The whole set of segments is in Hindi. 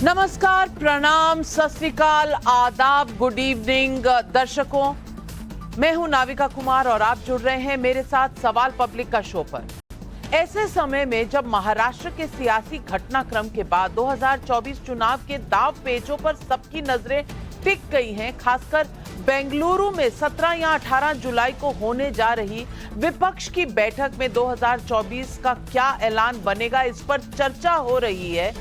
नमस्कार, प्रणाम, सत श्री अकाल, आदाब, गुड इवनिंग दर्शकों। मैं हूं नाविका कुमार और आप जुड़ रहे हैं मेरे साथ सवाल पब्लिक का शो पर। ऐसे समय में जब महाराष्ट्र के सियासी घटनाक्रम के बाद 2024 चुनाव के दाव पेचों पर सबकी नजरें टिक गई हैं, खासकर बेंगलुरु में 17 या 18 जुलाई को होने जा रही विपक्ष की बैठक में 2024 का क्या ऐलान बनेगा, इस पर चर्चा हो रही है।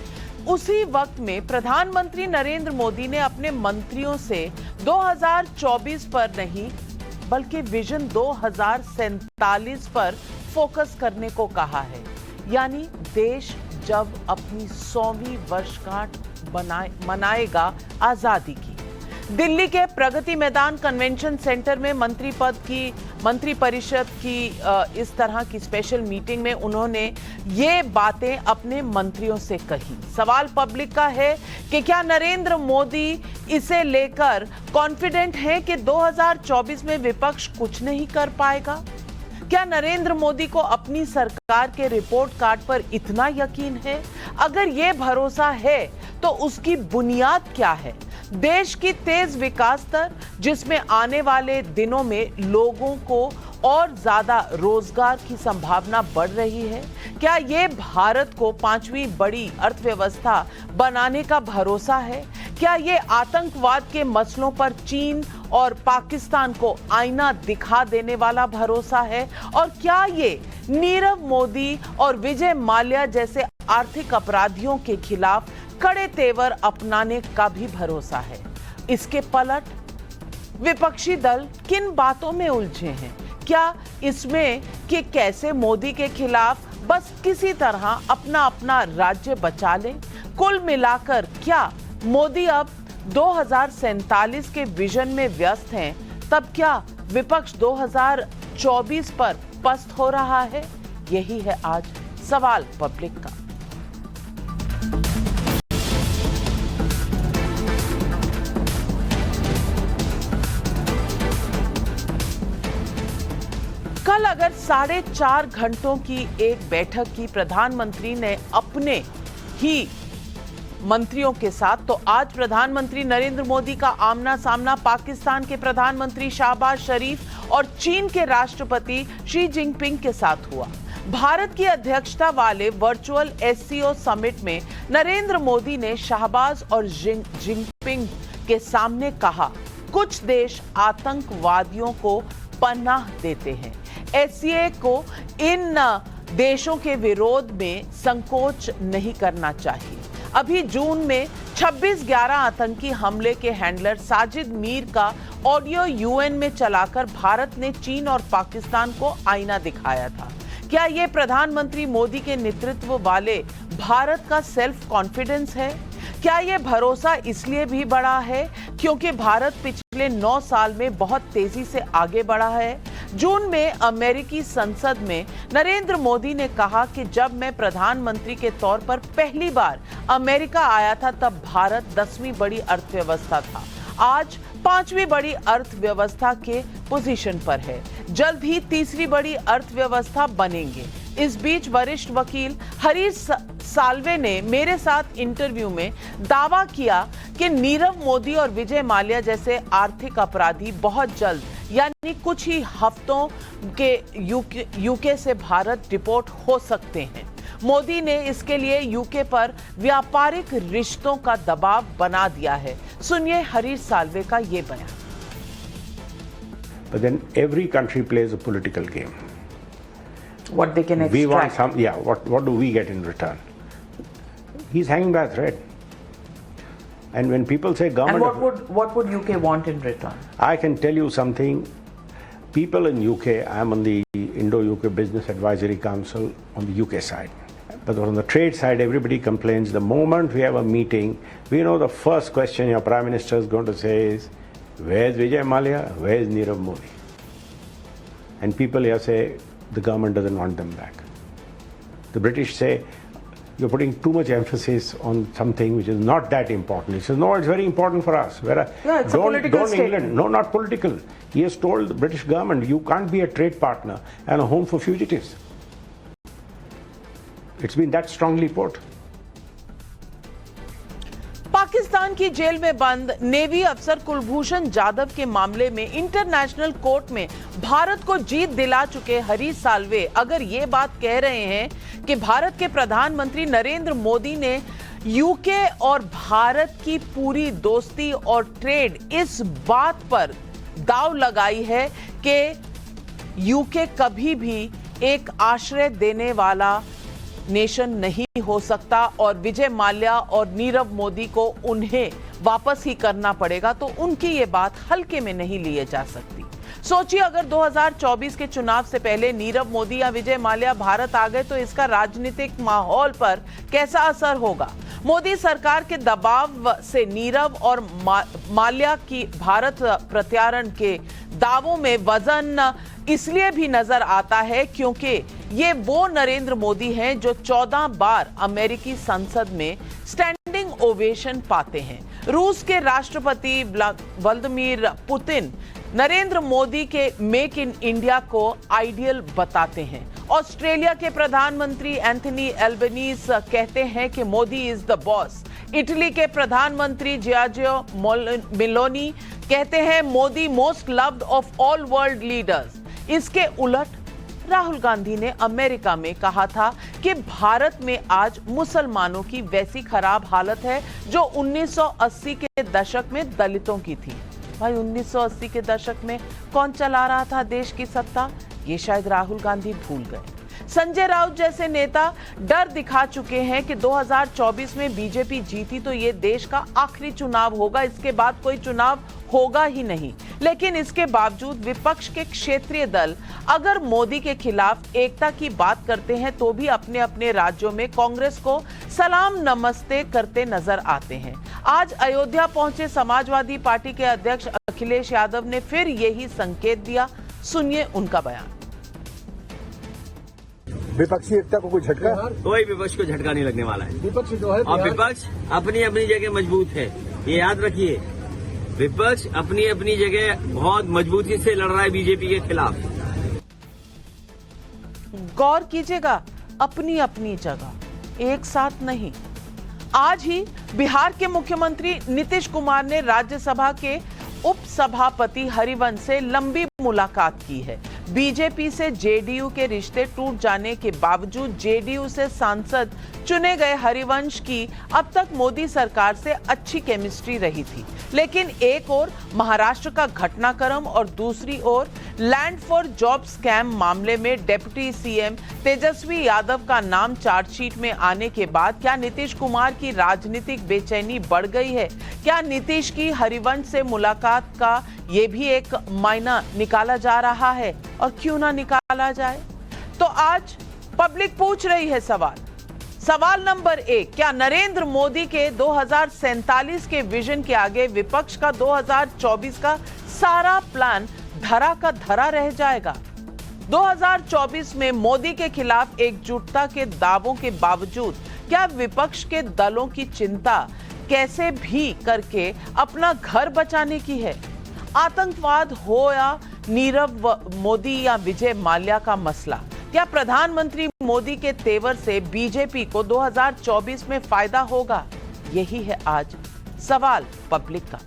उसी वक्त में प्रधानमंत्री नरेंद्र मोदी ने अपने मंत्रियों से 2024 पर नहीं बल्कि विजन 2047 पर फोकस करने को कहा है। यानी देश जब अपनी 100वीं वर्षगांठ मनाएगा आजादी की। दिल्ली के प्रगति मैदान कन्वेंशन सेंटर में मंत्री परिषद की इस तरह की स्पेशल मीटिंग में उन्होंने ये बातें अपने मंत्रियों से कही। सवाल पब्लिक का है कि क्या नरेंद्र मोदी इसे लेकर कॉन्फिडेंट हैं कि 2024 में विपक्ष कुछ नहीं कर पाएगा? क्या नरेंद्र मोदी को अपनी सरकार के रिपोर्ट कार्ड पर इतना यकीन है? अगर ये भरोसा है तो उसकी बुनियाद क्या है? देश की तेज विकास दर, जिसमें आने वाले दिनों में लोगों को और ज्यादा रोजगार की संभावना बढ़ रही है। क्या ये भारत को 5वीं बड़ी अर्थव्यवस्था बनाने का भरोसा है? क्या ये आतंकवाद के मसलों पर चीन और पाकिस्तान को आईना दिखा देने वाला भरोसा है? और क्या ये नीरव मोदी और विजय माल्या जैसे आर्थिक अपराधियों के खिलाफ कड़े तेवर अपनाने का भी भरोसा है? इसके पलट विपक्षी दल किन बातों में उलझे हैं? क्या इसमें कि कैसे मोदी के खिलाफ बस किसी तरह अपना राज्य बचा लें? कुल मिलाकर क्या मोदी अब 2047 के विजन में व्यस्त हैं? तब क्या विपक्ष 2024 पर पस्त हो रहा है? यही है आज सवाल पब्लिक का। कल अगर 4.5 घंटों की एक बैठक की प्रधानमंत्री ने अपने ही मंत्रियों के साथ, तो आज प्रधानमंत्री नरेंद्र मोदी का आमना सामना पाकिस्तान के प्रधानमंत्री शहबाज शरीफ और चीन के राष्ट्रपति शी जिनपिंग के साथ हुआ। भारत की अध्यक्षता वाले वर्चुअल एससीओ समिट में नरेंद्र मोदी ने शहबाज और जिनपिंग के सामने कहा, कुछ देश आतंकवादियों को पनाह देते हैं। एससीओ को इन देशों के विरोध में संकोच नहीं करना चाहिए। अभी जून में 26/11 आतंकी हमले के हैंडलर साजिद मीर का ऑडियो यूएन में चलाकर भारत ने चीन और पाकिस्तान को आईना दिखाया था। क्या यह प्रधानमंत्री मोदी के नेतृत्व वाले भारत का सेल्फ कॉन्फिडेंस है? क्या यह भरोसा इसलिए भी बढ़ा है क्योंकि भारत पिछले 9 साल में बहुत तेजी से आगे बढ़ा है? जून में अमेरिकी संसद में नरेंद्र मोदी ने कहा कि जब मैं प्रधानमंत्री के तौर पर पहली बार अमेरिका आया था तब भारत 10वीं बड़ी अर्थव्यवस्था था। आज 5वीं बड़ी अर्थव्यवस्था के पोजीशन पर है। जल्द ही 3री बड़ी अर्थव्यवस्था बनेंगे। इस बीच वरिष्ठ वकील हरीश साल्वे ने मेरे साथ इंटरव्यू में दावा किया कि नीरव मोदी और विजय माल्या जैसे आर्थिक अपराधी बहुत जल्द यानी कुछ ही हफ्तों के यूके से भारत डिपोर्ट हो सकते हैं। मोदी ने इसके लिए यूके पर व्यापारिक रिश्तों का दबाव बना दिया है। सुनिए हरीश साल्वे का ये बयान। But then every country plays a political game. What they can extract. We want some, yeah, what do we get in return? He's hanging by a thread. And when people say government... And what would UK want in return? I can tell you something. People in UK, I'm on the Indo-UK Business Advisory Council on the UK side. But on the trade side, everybody complains. The moment we have a meeting, we know the first question your Prime Minister is going to say is, where's Vijay Malia? Where's Nirav Modi? And people here say, the government doesn't want them back. The British say, you're putting too much emphasis on something which is not that important. He says, no, it's very important for us. It's a political statement. England. No, not political. He has told the British government, you can't be a trade partner and a home for fugitives. It's been that strongly put. Pakistan की जेल में बंद नेवी अफसर कुलभूषण जाधव के मामले में इंटरनेशनल कोर्ट में भारत को जीत दिला चुके हरीश साल्वे अगर ये बात कह रहे हैं कि भारत के प्रधानमंत्री नरेंद्र मोदी ने यूके और भारत की पूरी दोस्ती और ट्रेड इस बात पर दांव लगाई है कि यूके कभी भी एक आश्रय देने वाला नेशन नहीं हो सकता और विजय माल्या और नीरव मोदी को उन्हें वापस ही करना पड़ेगा, तो उनकी ये बात हल्के में नहीं ली जा सकती। सोचिए अगर 2024 के चुनाव से पहले नीरव मोदी या विजय माल्या भारत आ गए तो इसका राजनीतिक माहौल पर कैसा असर होगा। मोदी सरकार के दबाव से नीरव और माल्या की भारत प्रत्यार्पण के दावों में वजन इसलिए भी नजर आता है क्योंकि ये वो नरेंद्र मोदी हैं जो 14 बार अमेरिकी संसद में स्टैंडिंग ओवेशन पाते हैं। रूस के राष्ट्रपति व्लादिमीर पुतिन नरेंद्र मोदी के मेक इन इंडिया को आइडियल बताते हैं। ऑस्ट्रेलिया के प्रधानमंत्री एंथनी एल्बनीज कहते हैं कि Modi is the boss. Italy के प्रधानमंत्री जियोर्जियो मेलोनी कहते हैं Modi most loved of all world leaders. इसके उलट राहुल गांधी ने अमेरिका में कहा था कि भारत में आज मुसलमानों की वैसी खराब हालत है जो 1980 के दशक में दलितों की थी। भाई 1980 के दशक में कौन चला रहा था देश की सत्ता, ये शायद राहुल गांधी भूल गए। संजय राउत जैसे नेता डर दिखा चुके हैं कि 2024 में बीजेपी जीती तो ये देश का आखिरी चुनाव होगा, इसके बाद कोई चुनाव होगा ही नहीं। लेकिन इसके बावजूद विपक्ष के क्षेत्रीय दल अगर मोदी के खिलाफ एकता की बात करते हैं तो भी अपने अपने राज्यों में कांग्रेस को सलाम नमस्ते करते नजर आते हैं। आज अयोध्या पहुंचे समाजवादी पार्टी के अध्यक्ष अखिलेश यादव ने फिर यही संकेत दिया। सुनिए उनका बयान। विपक्षी एकता को कोई झटका? कोई विपक्ष को झटका नहीं लगने वाला है। विपक्ष जो है और विपक्ष अपनी अपनी जगह मजबूत है, ये याद रखिए। विपक्ष अपनी अपनी जगह बहुत मजबूती से लड़ रहा है बीजेपी के खिलाफ। गौर कीजिएगा, अपनी अपनी जगह, एक साथ नहीं। आज ही बिहार के मुख्यमंत्री नीतीश कुमार ने राज्यसभा के उपसभापति हरिवंश से लंबी मुलाकात की है। बीजेपी से जेडीयू के रिश्ते टूट जाने के बावजूद जेडीयू से सांसद चुने गए हरिवंश की अब तक मोदी सरकार से अच्छी केमिस्ट्री रही थी। लेकिन एक ओर महाराष्ट्र का घटनाक्रम और दूसरी ओर लैंड फॉर जॉब स्कैम मामले में डिप्टी सीएम तेजस्वी यादव का नाम चार्जशीट में आने के बाद क्या नीतीश कुमार की राजनीतिक बेचैनी बढ़ गई है? क्या नीतीश की हरिवंश से मुलाकात का ये भी एक मायना निकाला जा रहा है? और क्यों ना निकाला जाए? तो आज पब्लिक पूछ रही है सवाल नंबर 1, क्या नरेंद्र मोदी के 2047 के विजन के आगे विपक्ष का 2024 का सारा प्लान धरा का धरा रह जाएगा? 2024 में मोदी के खिलाफ एकजुटता के दावों के बावजूद क्या विपक्ष के दलों की चिंता कैसे भी करके अपना घर बचाने की है? आतंकवाद हो या नीरव मोदी या विजय माल्या का मसला, क्या प्रधानमंत्री मोदी के तेवर से बीजेपी को 2024 में फायदा होगा? यही है आज सवाल पब्लिक का।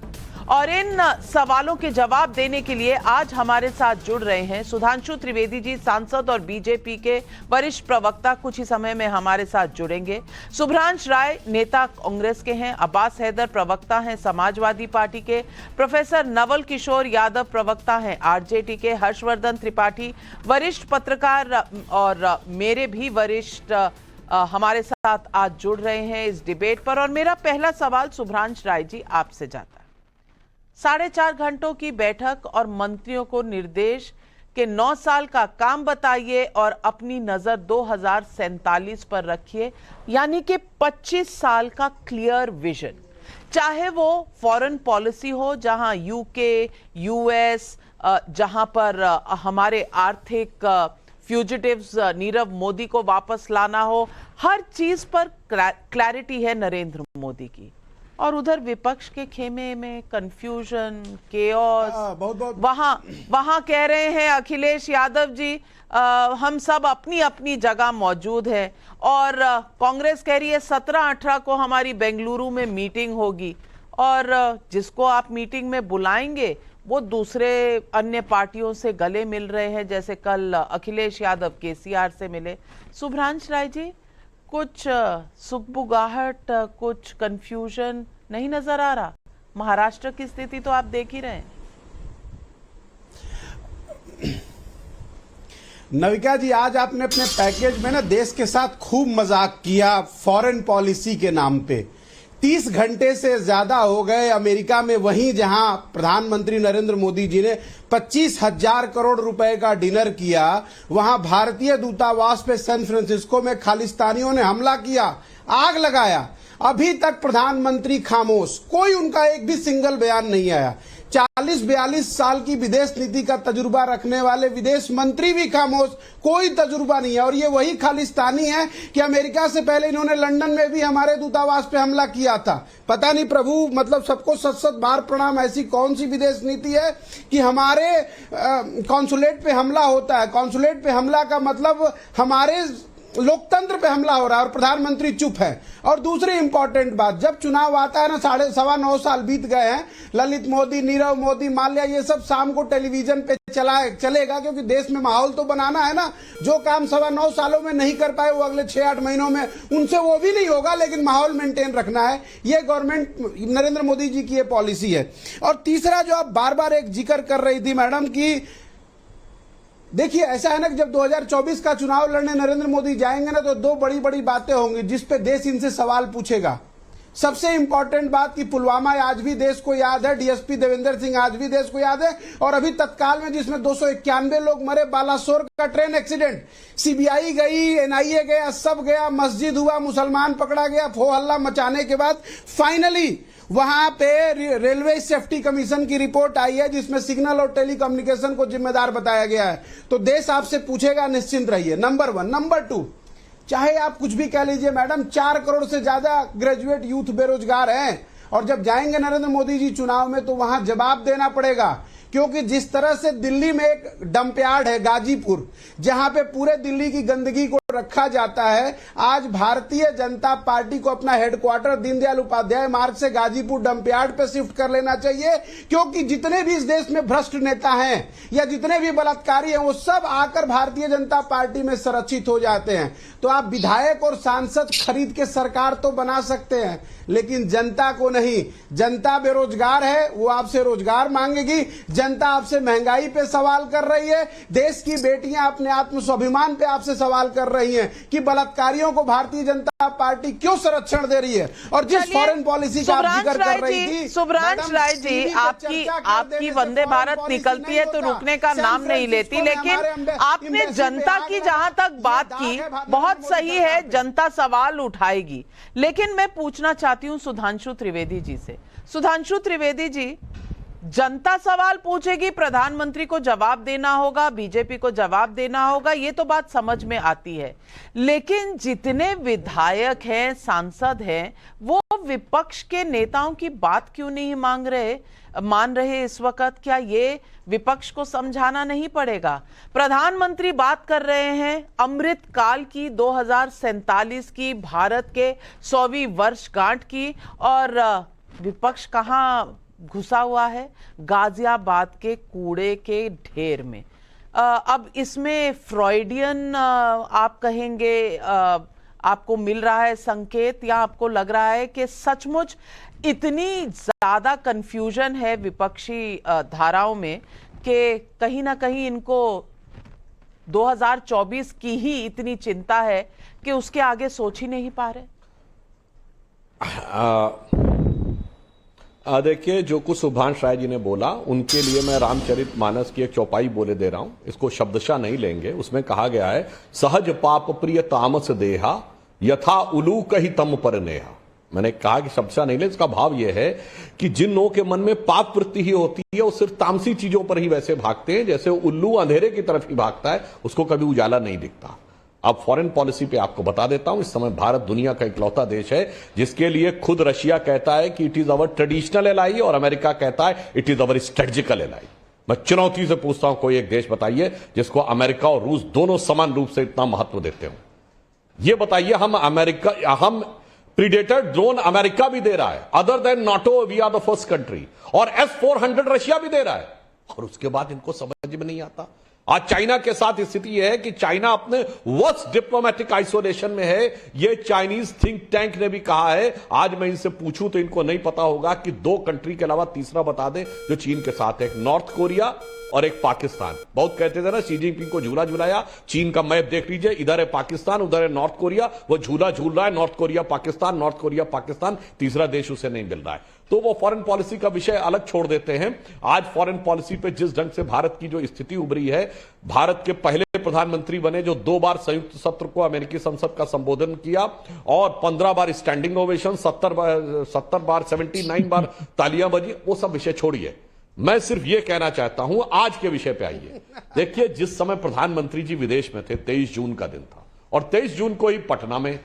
और इन सवालों के जवाब देने के लिए आज हमारे साथ जुड़ रहे हैं सुधांशु त्रिवेदी जी, सांसद और बीजेपी के वरिष्ठ प्रवक्ता, कुछ ही समय में हमारे साथ जुड़ेंगे। शुभ्रांश राय नेता कांग्रेस के हैं, अब्बास हैदर प्रवक्ता हैं समाजवादी पार्टी के, प्रोफेसर नवल किशोर यादव प्रवक्ता हैं आरजेडी के, हर्षवर्धन त्रिपाठी वरिष्ठ पत्रकार और मेरे भी वरिष्ठ हमारे साथ आज जुड़ रहे हैं इस डिबेट पर। और मेरा पहला सवाल शुभ्रांश राय जी आपसे जाता है। 4.5 घंटों की बैठक और मंत्रियों को निर्देश के 9 साल का काम बताइए और अपनी नजर 2047 पर रखिए, यानी कि 25 साल का क्लियर विजन। चाहे वो फॉरेन पॉलिसी हो जहां यूके, यूएस, जहां पर हमारे आर्थिक फ्यूजिटिव्स नीरव मोदी को वापस लाना हो, हर चीज पर क्लैरिटी है नरेंद्र मोदी की। और उधर विपक्ष के खेमे में कंफ्यूजन, केओस, बहुत वहां कह रहे हैं अखिलेश यादव जी हम सब अपनी अपनी जगह मौजूद है, और कांग्रेस कह रही है 17-18 को हमारी बेंगलुरु में मीटिंग होगी, और जिसको आप मीटिंग में बुलाएंगे वो दूसरे अन्य पार्टियों से गले मिल रहे हैं, जैसे कल अखिलेश यादव केसीआर से मिले। शुभ्रांश राय जी, कुछ सुगबुगाहट, कुछ कंफ्यूजन नहीं नजर आ रहा? महाराष्ट्र की स्थिति तो आप देख ही रहे हैं। नविका जी, आज आपने अपने पैकेज में ना देश के साथ खूब मजाक किया फॉरेन पॉलिसी के नाम पे। 30 घंटे से ज्यादा हो गए अमेरिका में, वहीं जहां प्रधानमंत्री नरेंद्र मोदी जी ने 25,000 करोड़ रुपए का डिनर किया, वहां भारतीय दूतावास पे सैन फ्रांसिस्को में खालिस्तानियों ने हमला किया, आग लगाया। अभी तक प्रधानमंत्री खामोश, कोई उनका एक भी सिंगल बयान नहीं आया। 40-42 साल की विदेश नीति का तजुर्बा रखने वाले विदेश मंत्री भी खामोश, कोई तजुर्बा नहीं है। और ये वही खालिस्तानी है कि अमेरिका से पहले इन्होंने लंदन में भी हमारे दूतावास पे हमला किया था। पता नहीं प्रभु, मतलब सबको सत बार प्रणाम। ऐसी कौन सी विदेश नीति है कि हमारे कॉन्सुलेट पे हमला होता है? कॉन्सुलेट पे हमला का मतलब हमारे लोकतंत्र पे हमला हो रहा है और प्रधानमंत्री चुप है। और दूसरी इंपॉर्टेंट बात, जब चुनाव आता है ना, 9.5 साल बीत गए हैं, ललित मोदी, नीरव मोदी, माल्या, ये सब शाम को टेलीविजन पे चलेगा, क्योंकि देश में माहौल तो बनाना है ना। जो काम 9.25 सालों में नहीं कर पाए वो अगले 6-8 महीनों में उनसे वो भी नहीं होगा, लेकिन माहौल मेंटेन रखना है। ये गवर्नमेंट नरेंद्र मोदी जी की ये पॉलिसी है। और तीसरा जो आप बार बार एक जिक्र कर रही थी मैडम की, देखिए ऐसा है ना कि जब 2024 का चुनाव लड़ने नरेंद्र मोदी जाएंगे ना, तो 2 बड़ी बड़ी बातें होंगी जिस पे देश इनसे सवाल पूछेगा। सबसे इंपॉर्टेंट बात कि पुलवामा आज भी देश को याद है, डीएसपी देवेंद्र सिंह आज भी देश को याद है। और अभी तत्काल में जिसमें 291 लोग मरे, बालासोर का ट्रेन एक्सीडेंट, सीबीआई गई, एनआईए गया, सब गया, मस्जिद हुआ, मुसलमान पकड़ा गया, हो हल्ला मचाने के बाद फाइनली वहां पे रेलवे सेफ्टी कमीशन की रिपोर्ट आई है जिसमें सिग्नल और टेलीकम्युनिकेशन को जिम्मेदार बताया गया है। तो देश आपसे पूछेगा, निश्चिंत रहिए। नंबर 1। नंबर 2, चाहे आप कुछ भी कह लीजिए मैडम, 4 करोड़ से ज्यादा ग्रेजुएट यूथ बेरोजगार हैं, और जब जाएंगे नरेंद्र मोदी जी चुनाव में तो वहां जवाब देना पड़ेगा। क्योंकि जिस तरह से दिल्ली में एक डंपयार्ड है गाजीपुर, जहां पे पूरे दिल्ली की गंदगी को रखा जाता है, आज भारतीय जनता पार्टी को अपना हेडक्वार्टर दीनदयाल उपाध्याय मार्ग से गाजीपुर डंपयार्ड पे शिफ्ट कर लेना चाहिए। क्योंकि जितने भी इस देश में भ्रष्ट नेता हैं या जितने भी बलात्कारी हैं, वो सब आकर भारतीय जनता पार्टी में संरक्षित हो जाते हैं। तो आप विधायक और सांसद खरीद के सरकार तो बना सकते हैं, लेकिन जनता को नहीं। जनता बेरोजगार है, वो आपसे रोजगार मांगेगी। जनता आपसे महंगाई पे सवाल कर रही है। देश की बेटियां अपने आत्म स्वाभिमान पे आपसे सवाल कर रही हैं कि बलात्कारियों को भारतीय जनता पार्टी क्यों संरक्षण दे रही है। और जिस फॉरेन पॉलिसी का आप जिक्र कर रही थी, शुभ्रांश राय जी, आपकी वंदे भारत निकलती है तो रुकने का नाम नहीं लेती, लेकिन आपने जनता की जहां तक बात की, बहुत सही है, जनता सवाल उठाएगी। लेकिन मैं पूछना चाहती हूं सुधांशु त्रिवेदी जी से। सुधांशु त्रिवेदी जी, जनता सवाल पूछेगी, प्रधानमंत्री को जवाब देना होगा, बीजेपी को जवाब देना होगा, ये तो बात समझ में आती है। लेकिन जितने विधायक हैं, सांसद हैं, वो विपक्ष के नेताओं की बात क्यों नहीं मान रहे इस वक्त? क्या ये विपक्ष को समझाना नहीं पड़ेगा? प्रधानमंत्री बात कर रहे हैं अमृत काल की, 2047 की, भारत के 100वीं वर्षगांठ की, और विपक्ष कहां घुसा हुआ है? गाजियाबाद के कूड़े के ढेर में। अब इसमें फ्रॉइडियन आप कहेंगे आपको मिल रहा है संकेत, या आपको लग रहा है कि सचमुच इतनी ज्यादा कंफ्यूजन है विपक्षी धाराओं में कि कहीं ना कहीं इनको 2024 की ही इतनी चिंता है कि उसके आगे सोच ही नहीं पा रहे? देखिए, जो कुछ शुभ्रांश राय जी ने बोला, उनके लिए मैं रामचरितमानस की एक चौपाई बोले दे रहा हूं, इसको शब्दशः नहीं लेंगे। उसमें कहा गया है, सहज पाप प्रिय तामस देहा, यथा उलू कही तम पर नेहा। मैंने कहा कि शब्दशः नहीं ले, इसका भाव यह है कि जिन लोगों के मन में पाप वृत्ति ही होती है, वो सिर्फ तामसी चीजों पर ही वैसे भागते हैं, जैसे उल्लू अंधेरे की तरफ ही भागता है, उसको कभी उजाला नहीं दिखता। अब फॉरेन पॉलिसी पे आपको बता देता हूं, इस समय भारत दुनिया का इकलौता देश है जिसके लिए खुद रशिया कहता है कि it is our traditional ally और अमेरिका कहता है it is our strategical ally. मैं चुनौती से पूछता हूं, कोई एक देश बताइए जिसको अमेरिका और रूस दोनों समान रूप से इतना महत्व देते हो। यह बताइए, हम प्रीडेटर ड्रोन अमेरिका भी दे रहा है, other than NATO we are the first country, और S-400 रशिया भी दे रहा है, और उसके बाद इनको समझ में नहीं आता। आज चाइना के साथ स्थिति यह है कि चाइना अपने वर्स्ट डिप्लोमेटिक आइसोलेशन में है। यह चाइनीज थिंक टैंक ने भी कहा है। आज मैं इनसे पूछूं तो इनको नहीं पता होगा कि 2 कंट्री के अलावा तीसरा बता दें जो चीन के साथ है, एक नॉर्थ कोरिया और एक पाकिस्तान। बहुत कहते थे ना शी जिनपिंग को झूला झूलाया, चीन का मैप देख लीजिए, इधर है पाकिस्तान, उधर है नॉर्थ कोरिया, वो झूला झूल रहा है, नॉर्थ कोरिया पाकिस्तान, तीसरा देश उसे नहीं मिल रहा है। तो वो फॉरेन पॉलिसी का विषय अलग छोड़ देते हैं। आज फॉरेन पॉलिसी पे जिस ढंग से भारत की जो स्थिति उभरी है, भारत के पहले प्रधानमंत्री बने जो 2 बार संयुक्त सत्र को अमेरिकी संसद का संबोधन किया और 15 बार स्टैंडिंग ओवेशन, 70 बार 79 बार तालियां बजी, वो सब विषय छोड़िए। मैं सिर्फ यह कहना चाहता हूं, आज के विषय पे आइए। देखिए, जिस समय प्रधानमंत्री जी विदेश में थे, 23 जून का दिन था, और 23 जून को ही पटना में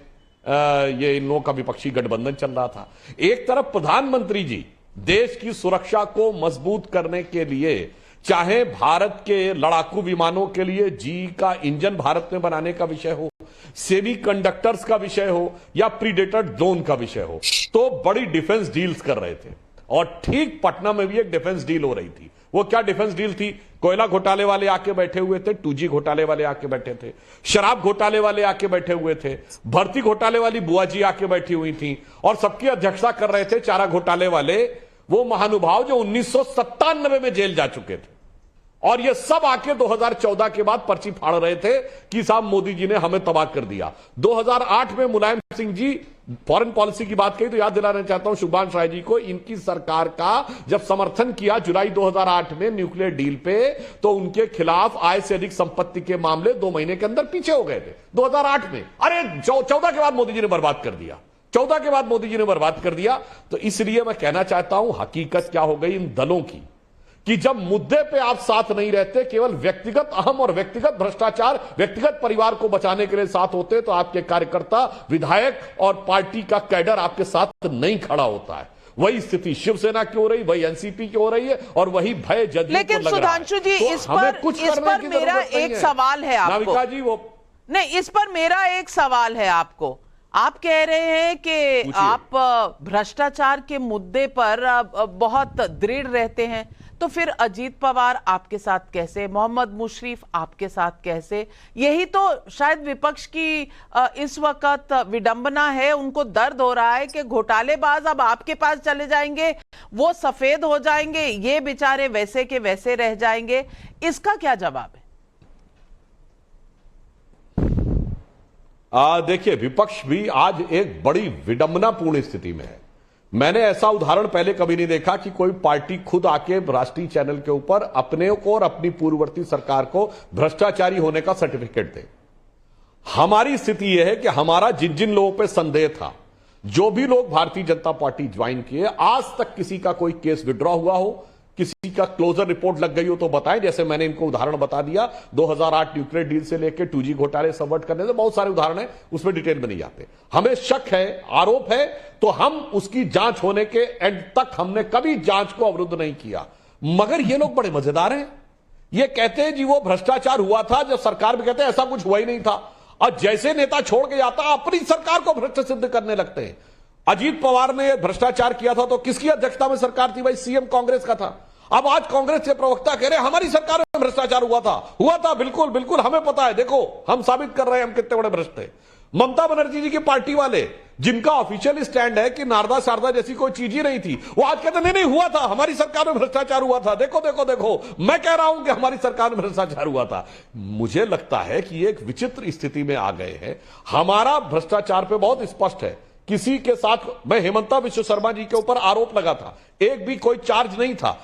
ये इन लोगों का विपक्षी गठबंधन चल रहा था। एक तरफ प्रधानमंत्री जी देश की सुरक्षा को मजबूत करने के लिए, चाहे भारत के लड़ाकू विमानों के लिए जी का इंजन भारत में बनाने का विषय हो, सेमीकंडक्टर्स का विषय हो, या प्रीडेटर ड्रोन का विषय हो, तो बड़ी डिफेंस डील्स कर रहे थे। और ठीक पटना में भी एक डिफेंस डील हो रही थी। वो क्या डिफेंस डील थी? कोयला घोटाले वाले आके बैठे हुए थे, 2G घोटाले वाले आके बैठे थे, शराब घोटाले वाले आके बैठे हुए थे, भर्ती घोटाले वाली बुआ जी आके बैठी हुई थी, और सबकी अध्यक्षता कर रहे थे चारा घोटाले वाले वो महानुभाव जो 1997 में जेल जा चुके थे। और ये सब आके 2014 के बाद पर्ची फाड़ रहे थे कि साहब मोदी जी ने हमें तबाह कर दिया। 2008 में मुलायम सिंह जी फॉरेन पॉलिसी की बात कही तो याद दिलाना चाहता हूं शुभांश राय जी को, इनकी सरकार का जब समर्थन किया जुलाई 2008 में न्यूक्लियर डील पे, तो उनके खिलाफ आय से अधिक संपत्ति के मामले 2 महीने के अंदर पीछे हो गए थे 2008 में। अरे 14 के बाद मोदी जी ने बर्बाद कर दिया, 14 के बाद मोदी जी ने बर्बाद कर दिया। तो इसलिए मैं कहना चाहता हूं, हकीकत क्या हो गई इन दलों की, कि जब मुद्दे पे आप साथ नहीं रहते, केवल व्यक्तिगत अहम और व्यक्तिगत भ्रष्टाचार, व्यक्तिगत परिवार को बचाने के लिए साथ होते, तो आपके कार्यकर्ता, विधायक और पार्टी का कैडर आपके साथ नहीं खड़ा होता है। वही स्थिति शिवसेना की हो रही, वही एनसीपी की हो रही है, और वही भय जदयू लेकिन को लग रहा है। सुधांशु जी, तो इस पर मेरा एक सवाल है आपको। नाविका जी, वो नहीं, इस पर मेरा एक सवाल है आपको। आप कह रहे हैं कि आप भ्रष्टाचार के मुद्दे पर बहुत दृढ़ रहते हैं, तो फिर अजीत पवार आपके साथ कैसे, मोहम्मद मुशर्रफ आपके साथ कैसे? यही तो शायद विपक्ष की इस वक्त विडंबना है। उनको दर्द हो रहा है कि घोटालेबाज अब आपके पास चले जाएंगे, वो सफेद हो जाएंगे, ये बेचारे वैसे के वैसे रह जाएंगे। इसका क्या जवाब है? देखिए, विपक्ष भी आज एक बड़ी विडंबनापूर्ण स्थिति में है। मैंने ऐसा उदाहरण पहले कभी नहीं देखा कि कोई पार्टी खुद आके राष्ट्रीय चैनल के ऊपर अपने को और अपनी पूर्ववर्ती सरकार को भ्रष्टाचारी होने का सर्टिफिकेट दे। हमारी स्थिति यह है कि हमारा जिन जिन लोगों पे संदेह था, जो भी लोग भारतीय जनता पार्टी ज्वाइन किए, आज तक किसी का कोई केस विड्रॉ हुआ हो, किसी का क्लोजर रिपोर्ट लग गई हो तो बताएं। जैसे मैंने इनको उदाहरण बता दिया, 2008 न्यूक्लियर डील से लेकर 2G घोटाले सबवर्ट करने से बहुत सारे उदाहरण हैं, उसमें डिटेल में नहीं जाते। हमें शक है, आरोप है, तो हम उसकी जांच होने के एंड तक हमने कभी जांच को अवरुद्ध नहीं किया। मगर ये लोग बड़े मजेदार हैं, ये कहते हैं जी वो भ्रष्टाचार हुआ था, जब सरकार में कहते हैं ऐसा कुछ हुआ ही नहीं था, और जैसे नेता छोड़ के जाता अपनी सरकार को भ्रष्ट सिद्ध करने लगते हैं। अजीत पवार ने भ्रष्टाचार किया था तो किसकी अध्यक्षता में सरकार थी भाई? सीएम कांग्रेस का था। अब आज कांग्रेस के प्रवक्ता कह रहे हैं हमारी सरकार में भ्रष्टाचार हुआ था। बिल्कुल बिल्कुल हमें पता है, देखो हम साबित कर रहे हैं हम कितने बड़े भ्रष्ट थे। ममता बनर्जी जी की पार्टी वाले, जिनका ऑफिशियल स्टैंड है कि नारदा शारदा जैसी कोई चीज ही नहीं थी, वो आज कहते नहीं हुआ था, हमारी सरकार में भ्रष्टाचार हुआ था। देखो देखो देखो, मैं कह रहा हूं कि हमारी सरकार में भ्रष्टाचार हुआ था। मुझे लगता है कि एक विचित्र स्थिति में आ गए हैं। हमारा भ्रष्टाचार पे बहुत स्पष्ट है। किसी के साथ, मैं हेमंता विश्व शर्मा जी के ऊपर आरोप लगा था, एक भी कोई चार्ज नहीं था।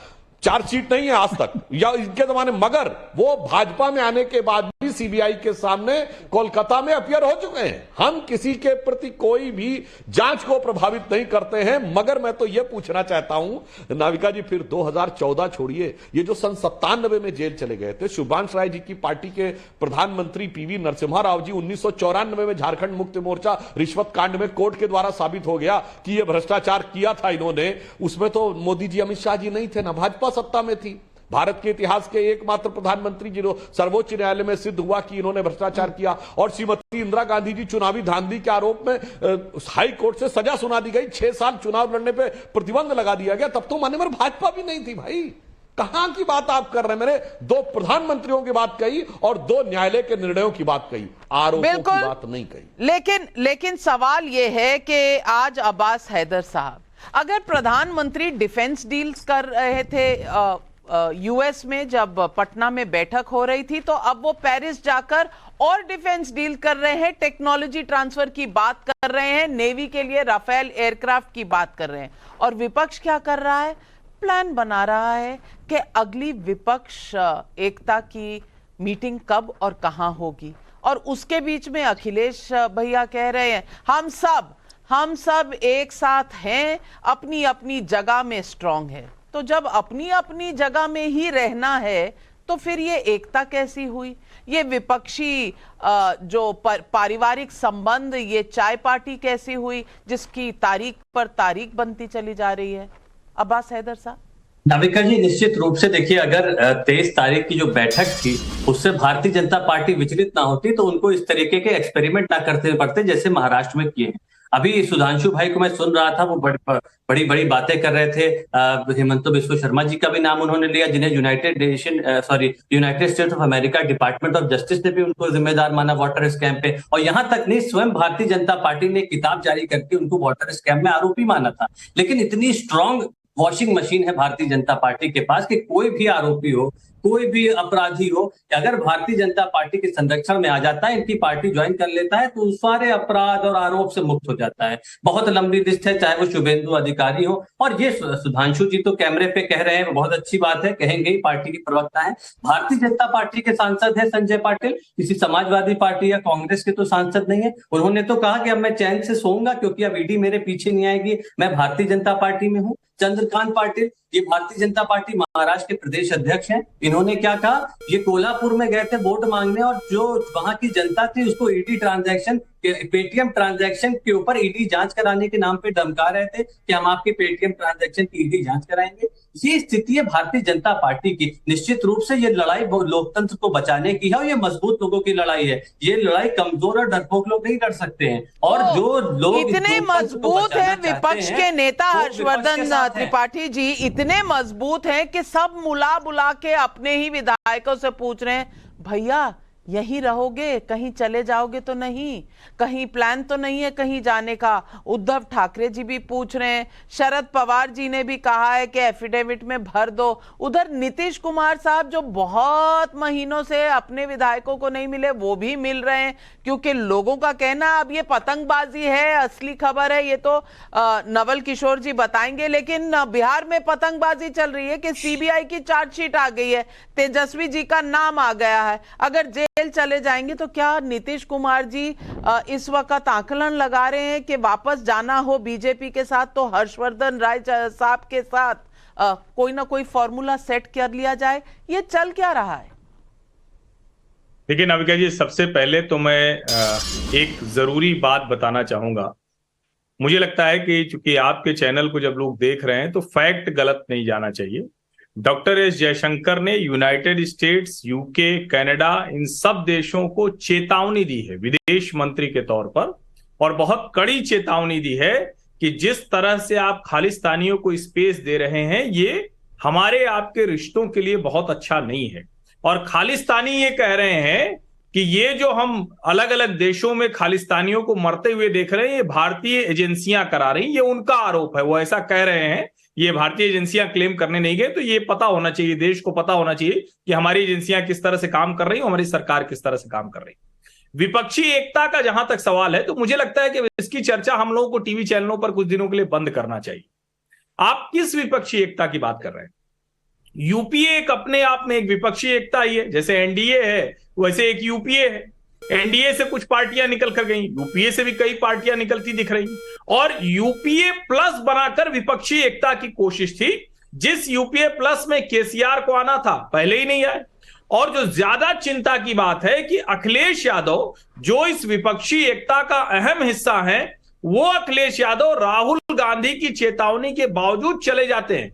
चार्जशीट नहीं है आज तक या इनके जमाने, मगर वो भाजपा में आने के बाद भी सीबीआई के सामने कोलकाता में अपियर हो चुके हैं। हम किसी के प्रति कोई भी जांच को प्रभावित नहीं करते हैं, मगर मैं तो यह पूछना चाहता हूं नाविका जी, फिर 2014 छोड़िए, ये जो सन 97 में जेल चले गए थे शुभांश राय जी की पार्टी के प्रधानमंत्री पीवी नरसिम्हा राव जी, 1994 में झारखंड मुक्ति मोर्चा रिश्वत कांड में कोर्ट के द्वारा साबित हो गया कि यह भ्रष्टाचार किया था इन्होंने, उसमें तो मोदी जी अमित शाह जी नहीं थे ना, भाजपा सत्ता में थी। भारत के इतिहास के एकमात्र प्रधानमंत्री जिन्होंने सर्वोच्च न्यायालय में सिद्ध हुआ कि इन्होंने भ्रष्टाचार किया, और श्रीमती इंदिरा गांधी जी चुनावी धांधली के आरोप में हाई कोर्ट से सजा सुना दी गई, 6 साल चुनाव लड़ने पे प्रतिबंध लगा दिया गया, तब तो मान्य में भाजपा भी नहीं थी भाई। कहां की बात आप कर रहे हैं? मैंने 2 प्रधानमंत्रियों की बात कही और 2 न्यायालय के निर्णयों की बात कही, आरोपों की बात नहीं कही। लेकिन सवाल यह है कि आज अब्बास हैदर साहब अगर प्रधानमंत्री डिफेंस डील्स कर रहे थे यूएस में जब पटना में बैठक हो रही थी, तो अब वो पेरिस जाकर और डिफेंस डील कर रहे हैं, टेक्नोलॉजी ट्रांसफर की बात कर रहे हैं, नेवी के लिए राफेल एयरक्राफ्ट की बात कर रहे हैं। और विपक्ष क्या कर रहा है? प्लान बना रहा है कि अगली विपक्ष एकता की मीटिंग कब और कहां होगी। और उसके बीच में अखिलेश भैया कह रहे हैं हम सब एक साथ हैं, अपनी अपनी जगह में स्ट्रांग है। तो जब अपनी अपनी जगह में ही रहना है तो फिर ये एकता कैसी हुई? ये विपक्षी जो पारिवारिक संबंध, ये चाय पार्टी कैसी हुई जिसकी तारीख पर तारीख बनती चली जा रही है? अब्बास हैदर साहब। नाविका जी, निश्चित रूप से देखिए, अगर 23 तारीख की जो बैठक थी उससे भारतीय जनता पार्टी विचलित ना होती तो उनको इस तरीके के एक्सपेरिमेंट ना करते पड़ते जैसे महाराष्ट्र में किए हैं। अभी सुधांशु भाई को मैं सुन रहा था, वो बड़ी बड़ी बातें कर रहे थे। हेमंत बिस्वा शर्मा जी का भी नाम उन्होंने लिया, जिन्हें United states of America department of justice ने भी उनको जिम्मेदार माना वाटर स्कैम पे। और यहां तक नहीं, स्वयं भारतीय जनता पार्टी ने किताब जारी करके उनको वाटर स्कैम में आरोपी माना था। लेकिन इतनी स्ट्रांग वॉशिंग मशीन है भारतीय जनता पार्टी के पास कि कोई भी आरोपी हो, कोई भी अपराधी हो, अगर भारतीय जनता पार्टी के संरक्षण में आ जाता है, इनकी पार्टी ज्वाइन कर लेता है, तो सारे अपराध और आरोप से मुक्त हो जाता है। बहुत लंबी लिस्ट है, चाहे वो शुभेंदु अधिकारी हो। और ये सुधांशु जी तो कैमरे पे कह रहे हैं, बहुत अच्छी बात है, कहेंगे ही, पार्टी के प्रवक्ता है। भारतीय जनता पार्टी के सांसद है संजय पाटिल, किसी समाजवादी पार्टी या कांग्रेस के तो सांसद नहीं है। उन्होंने तो कहा कि अब मैं चैन से सोऊंगा क्योंकि अब ईडी मेरे पीछे नहीं आएगी, मैं भारतीय जनता पार्टी में हूँ। चंद्रकांत पाटिल, ये भारतीय जनता पार्टी महाराष्ट्र के प्रदेश अध्यक्ष हैं, इन्होंने क्या कहा, ये कोल्हापुर में गए थे वोट मांगने और जो वहां की जनता थी उसको ईडी ट्रांजैक्शन, पेटीएम ट्रांजैक्शन के ऊपर ईडी जांच कराने के नाम पे धमका रहे थे कि हम आपके पेटीएम ट्रांजैक्शन की ईडी जांच कराएंगे। ये स्थिति है भारतीय जनता पार्टी की। निश्चित रूप से ये लड़ाई लोकतंत्र को बचाने की है और ये मजबूत लोगों की लड़ाई है। ये लड़ाई कमजोर और डरपोक लोग नहीं लड़ सकते हैं। और जो लोग इतने मजबूत हैं, विपक्ष के नेता हर्षवर्धन त्रिपाठी जी इतने मजबूत हैं कि सब बुला के अपने ही विधायकों से पूछ रहे हैं, भैया यहीं रहोगे, कहीं चले जाओगे तो नहीं, कहीं प्लान तो नहीं है कहीं जाने का। उद्धव ठाकरे जी भी पूछ रहे हैं, शरद पवार जी ने भी कहा है कि एफिडेविट में भर दो। उधर नीतीश कुमार साहब जो बहुत महीनों से अपने विधायकों को नहीं मिले, वो भी मिल रहे हैं, क्योंकि लोगों का कहना अब ये पतंगबाजी है, असली खबर है ये तो नवल किशोर जी बताएंगे। लेकिन बिहार में पतंगबाजी चल रही है कि सीबीआई की चार्जशीट आ गई है, तेजस्वी जी का नाम आ गया है, अगर जेल चले जाएंगे तो क्या नीतीश कुमार जी इस वक्त आकलन लगा रहे हैं कि वापस जाना हो बीजेपी के साथ तो हर्षवर्धन राय साहब के साथ कोई ना कोई फॉर्मूला सेट कर लिया जाए? ये चल क्या रहा है? देखिए नाविका जी, सबसे पहले तो मैं एक जरूरी बात बताना चाहूंगा। मुझे लगता है कि चूंकि आपके चैनल को जब लोग देख रहे हैं तो फैक्ट गलत नहीं जाना चाहिए। डॉक्टर एस जयशंकर ने यूनाइटेड स्टेट्स, यूके, कनाडा, इन सब देशों को चेतावनी दी है विदेश मंत्री के तौर पर, और बहुत कड़ी चेतावनी दी है कि जिस तरह से आप खालिस्तानियों को स्पेस दे रहे हैं, ये हमारे आपके रिश्तों के लिए बहुत अच्छा नहीं है। और खालिस्तानी ये कह रहे हैं कि ये जो हम अलग अलग देशों में खालिस्तानियों को मरते हुए देख रहे हैं, ये भारतीय एजेंसियां करा रही, ये उनका आरोप है, वो ऐसा कह रहे हैं। ये भारतीय एजेंसियां क्लेम करने नहीं गए, तो ये पता होना चाहिए, देश को पता होना चाहिए कि हमारी एजेंसियां किस तरह से काम कर रही है, हमारी सरकार किस तरह से काम कर रही है। विपक्षी एकता का जहां तक सवाल है, तो मुझे लगता है कि इसकी चर्चा हम लोगों को टीवी चैनलों पर कुछ दिनों के लिए बंद करना चाहिए। आप किस विपक्षी एकता की बात कर रहे हैं? यूपीए एक अपने आप में एक विपक्षी एकता ही है, जैसे एनडीए है वैसे एक यूपीए है। एनडीए से कुछ पार्टियां निकल कर गई, यूपीए से भी कई पार्टियां निकलती दिख रही, और यूपीए प्लस बनाकर विपक्षी एकता की कोशिश थी। जिस यूपीए प्लस में केसीआर को आना था पहले ही नहीं आए। और जो ज्यादा चिंता की बात है कि अखिलेश यादव जो इस विपक्षी एकता का अहम हिस्सा है, वो अखिलेश यादव राहुल गांधी की चेतावनी के बावजूद चले जाते हैं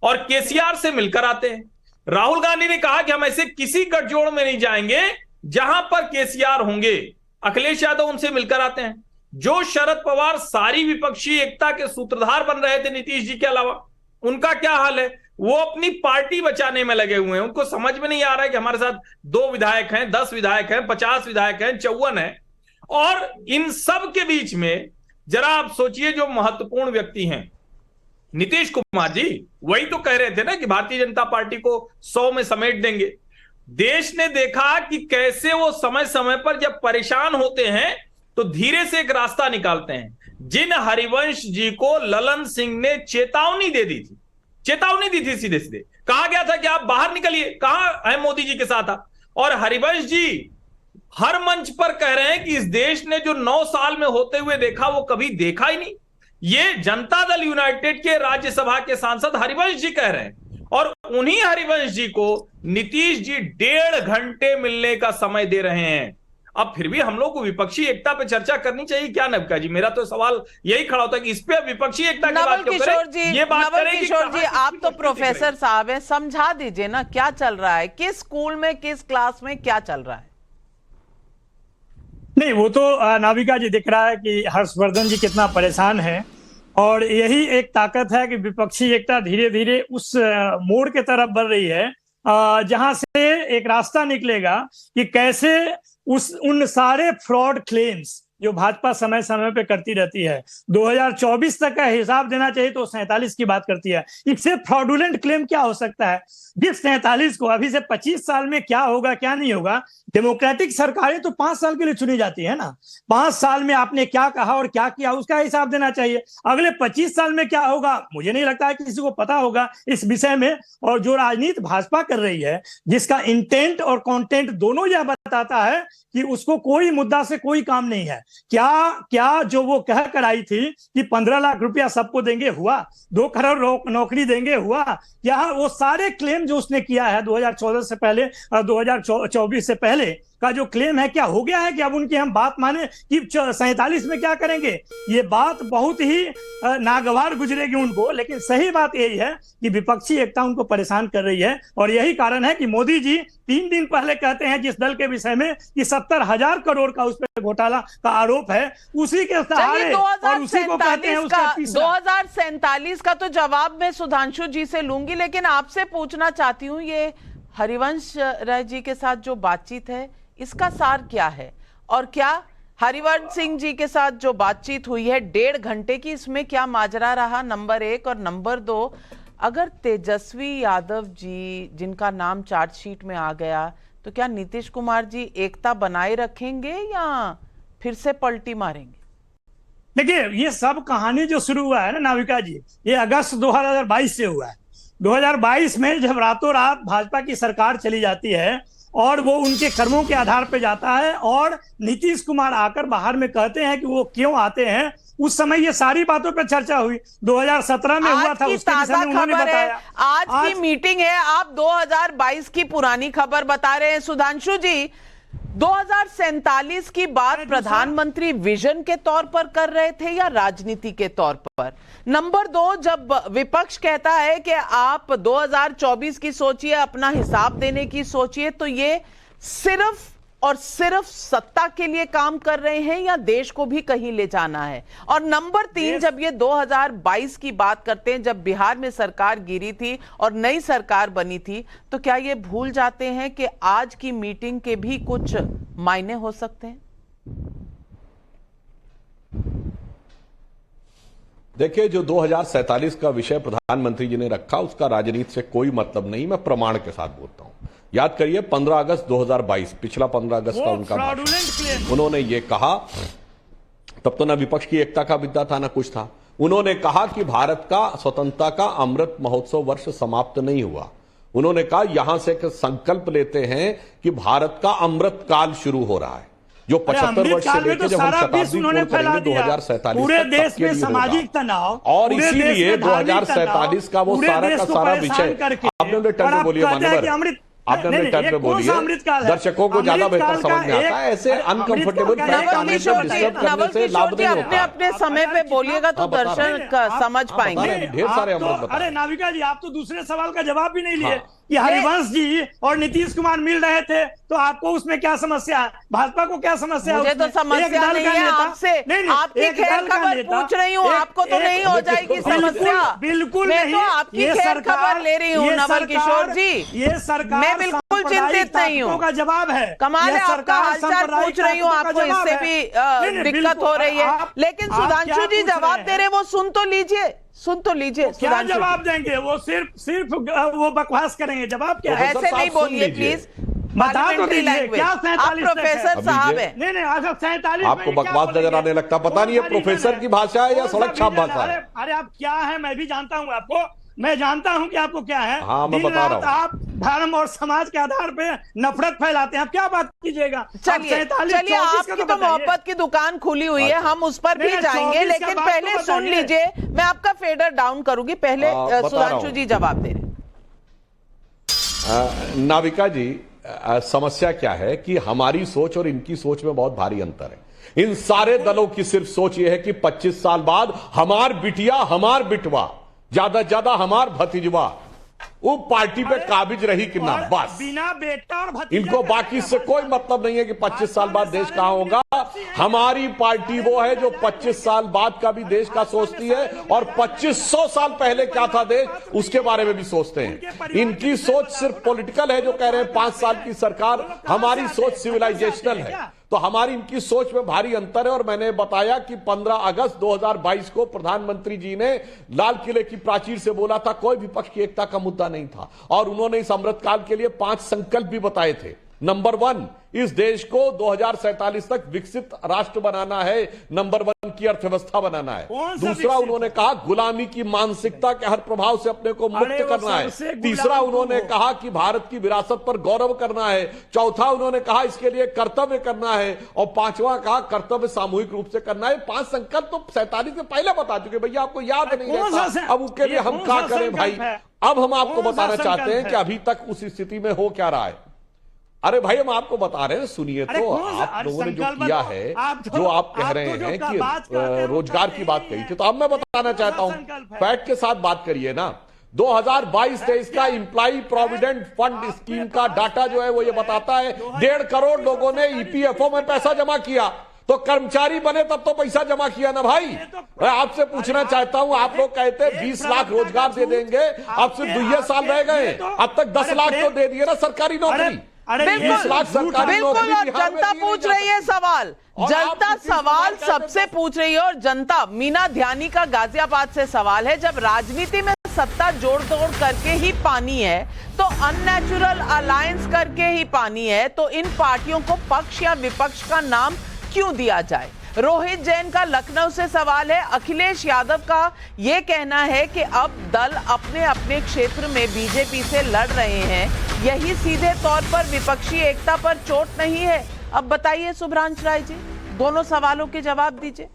और केसीआर से मिलकर आते हैं। राहुल गांधी ने कहा कि हम ऐसे किसी गठजोड़ में नहीं जाएंगे जहां पर केसीआर होंगे। अखिलेश यादव उनसे मिलकर आते हैं। जो शरद पवार सारी विपक्षी एकता के सूत्रधार बन रहे थे नीतीश जी के अलावा, उनका क्या हाल है? वो अपनी पार्टी बचाने में लगे हुए हैं। उनको समझ में नहीं आ रहा है कि हमारे साथ 2 विधायक हैं, 10 विधायक हैं, 50 विधायक हैं, 54 हैं, और इन सब के बीच में जरा आप सोचिए जो महत्वपूर्ण व्यक्ति हैं नीतीश कुमार जी, वही तो कह रहे थे ना कि भारतीय जनता पार्टी को 100 में समेट देंगे। देश ने देखा कि कैसे वो समय समय पर जब परेशान होते हैं तो धीरे से एक रास्ता निकालते हैं। जिन हरिवंश जी को ललन सिंह ने चेतावनी दे दी थी, चेतावनी दी थी, सीधे सीधे कहा गया था कि आप बाहर निकलिए, कहां है मोदी जी के साथ आप? और हरिवंश जी हर मंच पर कह रहे हैं कि इस देश ने जो 9 साल में होते हुए देखा वो कभी देखा ही नहीं। ये जनता दल यूनाइटेड के राज्यसभा के सांसद हरिवंश जी कह रहे हैं, और उन्हीं हरिवंश जी को नीतीश जी 1.5 घंटे मिलने का समय दे रहे हैं। अब फिर भी हम लोग को विपक्षी एकता पे चर्चा करनी चाहिए क्या नवका जी? मेरा तो सवाल यही खड़ा होता है कि इस पे विपक्षी एकता की बात क्यों करें? ये बात करें कि किशोर जी, आप तो प्रोफेसर साहब हैं, समझा दीजिए ना क्या चल रहा है, किस स्कूल में, किस क्लास में क्या चल रहा है? नहीं, वो तो नाविका जी दिख रहा है कि हर्षवर्धन जी कितना परेशान है, और यही एक ताकत है कि विपक्षी एकता धीरे धीरे उस मोड़ के तरफ बढ़ रही है जहां से एक रास्ता निकलेगा कि कैसे उन सारे फ्रॉड क्लेम्स जो भाजपा समय समय पे करती रहती है, 2024 तक का हिसाब देना चाहिए तो 47 की बात करती है। इससे फ्रॉडुलेंट क्लेम क्या हो सकता है? जिस 47 को अभी से 25 साल में क्या होगा क्या नहीं होगा, डेमोक्रेटिक सरकारें तो 5 साल के लिए चुनी जाती है ना। 5 साल में आपने क्या कहा और क्या किया उसका हिसाब देना चाहिए। अगले 25 साल में क्या होगा मुझे नहीं लगता है कि किसी को पता होगा इस विषय में। और जो राजनीति भाजपा कर रही है, जिसका इंटेंट और कंटेंट दोनों यह बताता है कि उसको कोई मुद्दा से कोई काम नहीं है। क्या जो वो कह कर आई थी कि 15 लाख रुपया सबको देंगे, हुआ? 2 करोड़ नौकरी देंगे, हुआ? यहाँ वो सारे क्लेम जो उसने किया है 2014 से पहले और 2024 से पहले का जो क्लेम है, क्या हो गया है कि अब उनकी हम बात माने कि 47 में क्या करेंगे? ये बात बहुत ही नागवार गुजरेगी उनको। लेकिन सही बात यही है कि विपक्षी एकता उनको परेशान कर रही है, और यही कारण है कि मोदी जी 3 दिन पहले कहते हैं जिस दल के विषय में कि 70,000 करोड़ का उस पर घोटाला का आरोप है, उसी के सहारे और उसी को कहते हैं उसका 2047 का तो जवाब मैं सुधांशु जी से लूंगी, लेकिन आपसे पूछना चाहती हूँ ये हरिवंश राय जी के साथ जो बातचीत है इसका सार क्या है? और क्या हरिवंश सिंह जी के साथ जो बातचीत हुई है 1.5 घंटे की, इसमें क्या माजरा रहा? नंबर 1। और नंबर 2, अगर तेजस्वी यादव जी जिनका नाम चार्जशीट में आ गया तो क्या नीतीश कुमार जी एकता बनाए रखेंगे या फिर से पलटी मारेंगे? देखिए, ये सब कहानी जो शुरू हुआ है ना नाविका जी, ये अगस्त 2022 से हुआ है। 2022 में जब रातों रात भाजपा की सरकार चली जाती है और वो उनके कर्मों के आधार पे जाता है, और नीतीश कुमार आकर बाहर में कहते हैं कि वो क्यों आते हैं, उस समय ये सारी बातों पर चर्चा हुई। 2017 में हुआ था, उसके विषय में उन्होंने बताया। आज की मीटिंग है, आप 2022 की पुरानी खबर बता रहे हैं सुधांशु जी। 2047 की बात प्रधानमंत्री विजन के तौर पर कर रहे थे या राजनीति के तौर पर? नंबर 2, जब विपक्ष कहता है कि आप 2024 की सोचिए, अपना हिसाब देने की सोचिए, तो ये सिर्फ और सिर्फ सत्ता के लिए काम कर रहे हैं या देश को भी कहीं ले जाना है? और नंबर 3, जब ये 2022 की बात करते हैं, जब बिहार में सरकार गिरी थी और नई सरकार बनी थी, तो क्या ये भूल जाते हैं कि आज की मीटिंग के भी कुछ मायने हो सकते हैं? देखिए, जो 2047 का विषय प्रधानमंत्री जी ने रखा उसका राजनीति से कोई मतलब नहीं। मैं प्रमाण के साथ बोलता हूं। याद करिए 15 अगस्त 2022, पिछला 15 अगस्त का उनका भाषण, उन्होंने ये कहा, तब तो ना विपक्ष की एकता का मुद्दा था ना कुछ था। उन्होंने कहा कि भारत का स्वतंत्रता का अमृत महोत्सव वर्ष समाप्त नहीं हुआ, उन्होंने कहा यहां से एक संकल्प लेते हैं कि भारत का अमृत काल शुरू हो रहा है, जो 75 वर्ष से लेकर जब हम शताब्दी पूर्ण करेंगे 2047 पूरे तक देश के में लिए सामाजिक होगा। तनाव और पूरे देश इसीलिए में धार्मिक 2047 का वो पूरे सारा देश का को सारा परेशान विषय करके, आपने अपने टर्म और में आप बोलिए कहते हैं कि मानवर, अमृत आपने अपने नहीं, टर्म ये में कौन सा बोलिए, अमृत काल है? दर्शकों को ज्यादा अमृत बेहतर काल का समझ में आता है। एक- ऐसे अरे, अनकंफर्टेबल अमृत काल का फैक्ट आने से नवल डिस्टर्ब करने से लाभ किशोर जी नहीं अपने होता। अपने समय पे बोलिएगा तो हाँ, बता रहा दर्शक हूं। समझ पाएंगे। नहीं, ढेर सारे आप तो- अमृत बता अरे रहे। नाविका जी, आप तो दूसरे सवाल का जवाब भी नहीं लिए हाँ। कि हरिवंश जी और नीतीश कुमार मिल रहे थे, तो आपको उसमें क्या समस्या है? भाजपा को क्या समस्या है मुझे तो उसमें? समस्या एक दल नहीं का है नेता- आपसे, नहीं, आपकी एक खैर दल का खबर नेता- पूछ रही हूँ, आपको तो नहीं हो जाएगी समस्या। बिल्कुल मैं नहीं। तो आपकी ये खैर सरकार- खबर ले रही हूँ ये नवल सरकार- किशोर जी। ये सरकार मैं बिल्कुल सांप्रदायिक चिंतित नहीं हूँ। ताकतों का जवाब है। कमाल ये है, आपका सरकार हालचाल सांप्रदायिक पूछ रही हूँ, ताकतों का आपको जवाब इससे है। भी नहीं, दिक्कत बिल्कुल। हो रही है। आप- लेकिन आप सुधांशु क्या जी पूछ जवाब रहे दे रहे, वो सुन तो लीजिए, सुन तो लीजिए क्या सुधांशु जी। जवाब देंगे? वो सिर्फ वो बकवास करेंगे। जवाब क्या है? ऐसे नहीं साहब, सुन बोलिए लीजिए। प्लीज, बता तो पार्लियामेंट्री दीजिए, लैंग्वेज। क्या आप 47 प्रोफेसर तक? साहब अभी हैं। नहीं, अच्छा 47 आपको बकवास नजर आने लगता, पता नहीं है प्रोफेसर की भाषा है या सड़क छाप भाषा है। अरे आप क्या है, मैं भी जानता हूँ आपको, मैं जानता हूँ कि आपको क्या है। हाँ, मैं दिन बता रहा रात हूँ। आप धर्म और समाज के आधार पे नफरत फैलाते हैं। आप क्या बात कीजिएगा? आप चलिए 47, चलिए 24 का आपकी तो बताइए। मोहब्बत की दुकान खुली हुई है, अच्छा। हम उस पर भी नहीं, जाएंगे, 24 का लेकिन बात तो पहले सुन बताइए। लीजिए, मैं आपका फेडर डाउन करूंगी, पहले बता रहा सुधांशु हूं। जी जवाब दे रहे हैं। नाविका जी, समस्या क्या है कि हमारी सोच और इनकी सोच में बहुत भारी अंतर है। इन सारे दलों की सिर्फ सोच यह है कि 25 साल बाद हमार बिटिया, हमार बिटवा, ज्यादा से ज्यादा हमार भतीजवा वो पार्टी पे काबिज रही कि ना, और बस। बिना बेटा और भतीजा इनको के बाकी से कोई मतलब नहीं है कि 25 साल बाद देश कहां होगा। हमारी पार्टी वो है जो 25 साल बाद का भी देश का सोचती है और 2500 साल पहले क्या था देश उसके बारे में भी सोचते हैं। इनकी सोच सिर्फ पॉलिटिकल है, जो कह रहे हैं 5 साल की सरकार, हमारी सोच सिविलाइजेशनल है। तो हमारी इनकी सोच में भारी अंतर है। और मैंने बताया कि 15 अगस्त 2022 को प्रधानमंत्री जी ने लाल किले की प्राचीर से बोला था कोई विपक्ष की एकता का मुद्दा नहीं था, और उन्होंने इस अमृतकाल के लिए 5 संकल्प भी बताए थे। नंबर 1, इस देश को 2047 तक विकसित राष्ट्र बनाना है, नंबर 1 की अर्थव्यवस्था बनाना है। कौन सा दूसरा, विकसित? उन्होंने कहा गुलामी की मानसिकता के हर प्रभाव से अपने को मुक्त अरे वो करना है। सबसे तीसरा, गुलाम उन्होंने तुम हो। कहा कि भारत की विरासत पर गौरव करना है। चौथा, उन्होंने कहा इसके लिए कर्तव्य करना है। और पांचवा कहा कर्तव्य सामूहिक रूप से करना है। 5 संकल्प तो 47 में पहले बता चुके, भैया आपको याद नहीं कौन सा रहता। से- अब उसके लिए ये हम कौन क्या सा करें संकल्प भाई? है? अब हम आपको कौन सा बताना चाहते संकल्प हैं कि है? अभी तक उस स्थिति में हो क्या रहा है। अरे भाई, हम आपको बता रहे हैं, सुनिए अरे तो। कौन सा- आप अरे लोगों ने जो संकल्प किया बताओ। है, आप तो- जो आप कह आप रहे तो जो हैं बात करते हैं कि वो रोजगार करते की बात ही कही नहीं थी, तो अब मैं बताना कौन चाहता सा हूं, संकल्प है? फैक्ट के साथ बात करिए ना। 2022 23 का इंप्लॉई प्रोविडेंट फंड स्कीम का डाटा जो है वो ये बताता है 1.5 करोड़ लोगों ने ईपीएफओ में पैसा जमा किया। तो कर्मचारी बने तब तो पैसा जमा किया ना भाई। मैं आपसे पूछना चाहता हूं, आप लोग कहते हैं 20 लाख रोजगार दे देंगे, अब सिर्फ 2 साल रह गए, अब तक 10 लाख तो दे दिए ना सरकारी नौकरी। बिल्कुल 20 लाख सरकारी बिल्कुल, नौकरी और बिहार में जनता दी नहीं पूछ जा रही है सकती। सवाल, और जनता आप सवाल किसी बात सबसे पूछ रही है। और जनता, मीना ध्यानी का गाजियाबाद से सवाल है, जब राजनीति में सत्ता जोड़ तोड़ करके ही पानी है, तो अननेचुरल अलायंस करके ही पानी है, तो इन पार्टियों को पक्ष या विपक्ष का नाम क्यों दिया जाए? रोहित जैन का लखनऊ से सवाल है। अखिलेश यादव का यह कहना है कि अब दल अपने अपने क्षेत्र में बीजेपी से लड़ रहे हैं, यही सीधे तौर पर विपक्षी एकता पर चोट नहीं है? अब बताइए शुभ्रांश राय जी, दोनों सवालों के जवाब दीजिए।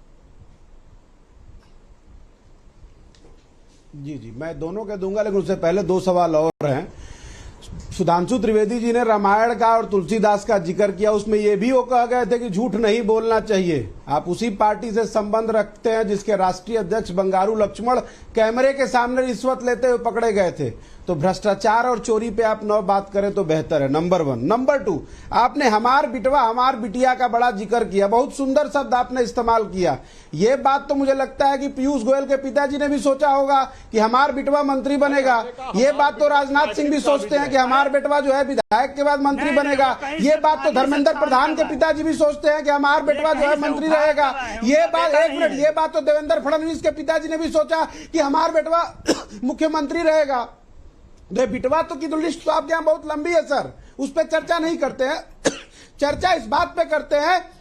जी, मैं दोनों के दूंगा, लेकिन उससे पहले 2 सवाल और हैं। सुधांशु त्रिवेदी जी ने रामायण का और तुलसीदास का जिक्र किया, उसमें ये भी वो कह गए थे कि झूठ नहीं बोलना चाहिए। आप उसी पार्टी से संबंध रखते हैं जिसके राष्ट्रीय अध्यक्ष बंगारू लक्ष्मण कैमरे के सामने रिश्वत लेते हुए पकड़े गए थे। तो भ्रष्टाचार और चोरी पे आप न बात करें तो बेहतर है, नंबर 1। नंबर 2, आपने हमार बिटवा हमार बिटिया का बड़ा जिक्र किया, बहुत सुंदर शब्द आपने इस्तेमाल किया। ये बात तो मुझे लगता है कि पीयूष गोयल के पिताजी ने भी सोचा होगा कि हमार बिटवा मंत्री बनेगा। ये बात तो राजनाथ सिंह भी सोचते हैं कि हमार बेटवा जो है विधायक के बाद मंत्री बनेगा। ये बात तो धर्मेंद्र प्रधान के पिताजी भी सोचते हैं कि हमार बेटवा जो है मंत्री रहेगा। ये बात, एक मिनट, ये बात तो देवेंद्र फडणवीस के पिताजी ने भी सोचा कि हमार बेटवा मुख्यमंत्री रहेगा। बिटवा तो की तो लिस्ट तो आपके यहाँ बहुत लंबी है सर, उस पर चर्चा नहीं करते हैं। चर्चा इस बात पे करते हैं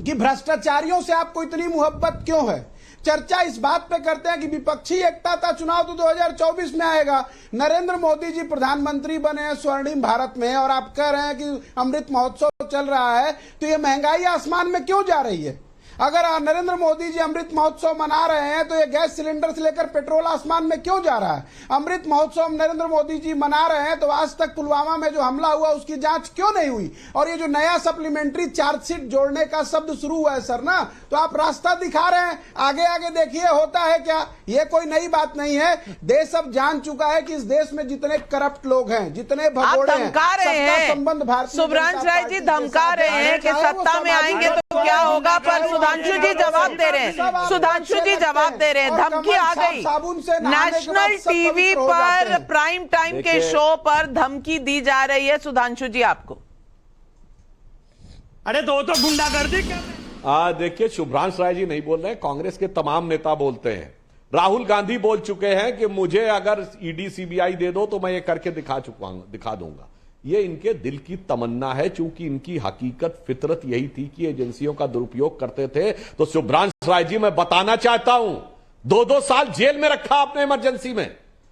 कि भ्रष्टाचारियों से आपको इतनी मोहब्बत क्यों है। चर्चा इस बात पे करते हैं कि विपक्षी एकता था, चुनाव तो 2024 में आएगा। नरेंद्र मोदी जी प्रधानमंत्री बने हैं स्वर्णिम भारत में, और आप कह रहे हैं कि अमृत महोत्सव चल रहा है, तो ये महंगाई आसमान में क्यों जा रही है? अगर नरेंद्र मोदी जी अमृत महोत्सव मना रहे हैं तो ये गैस सिलेंडर से लेकर पेट्रोल आसमान में क्यों जा रहा है? अमृत महोत्सव नरेंद्र मोदी जी मना रहे हैं तो आज तक पुलवामा में जो हमला हुआ उसकी जांच क्यों नहीं हुई? और ये जो नया सप्लीमेंट्री चार्जशीट जोड़ने का शब्द शुरू हुआ है सर ना, तो आप रास्ता दिखा रहे हैं, आगे आगे देखिए होता है क्या। ये कोई नई बात नहीं है, देश अब जान चुका है कि इस देश में जितने करप्ट लोग हैं, जितने भगोड़े हैं, सबका संबंध भारतीय सुभ्रांश राय जी धमका रहे हैं कि सत्ता में आएंगे तो क्या होगा, पर सुधांशु जी जवाब दे रहे हैं, सुधांशु जी जवाब दे रहे हैं, धमकी आ गई। नेशनल टीवी पर प्राइम टाइम के शो पर धमकी दी जा रही है सुधांशु जी आपको। अरे तो गुंडागर्दी कर रहे हैं। देखिए, शुभ्रांश राय जी नहीं बोल रहे हैं, कांग्रेस के तमाम नेता बोलते हैं। राहुल गांधी बोल चुके हैं कि मुझे अगर ईडी सीबीआई दे दो तो मैं ये करके दिखा दूंगा। ये इनके दिल की तमन्ना है, चूंकि इनकी हकीकत फितरत यही थी कि एजेंसियों का दुरुपयोग करते थे। तो शुभ्रांश राय जी, मैं बताना चाहता हूं, 2-2 साल जेल में रखा आपने इमरजेंसी में,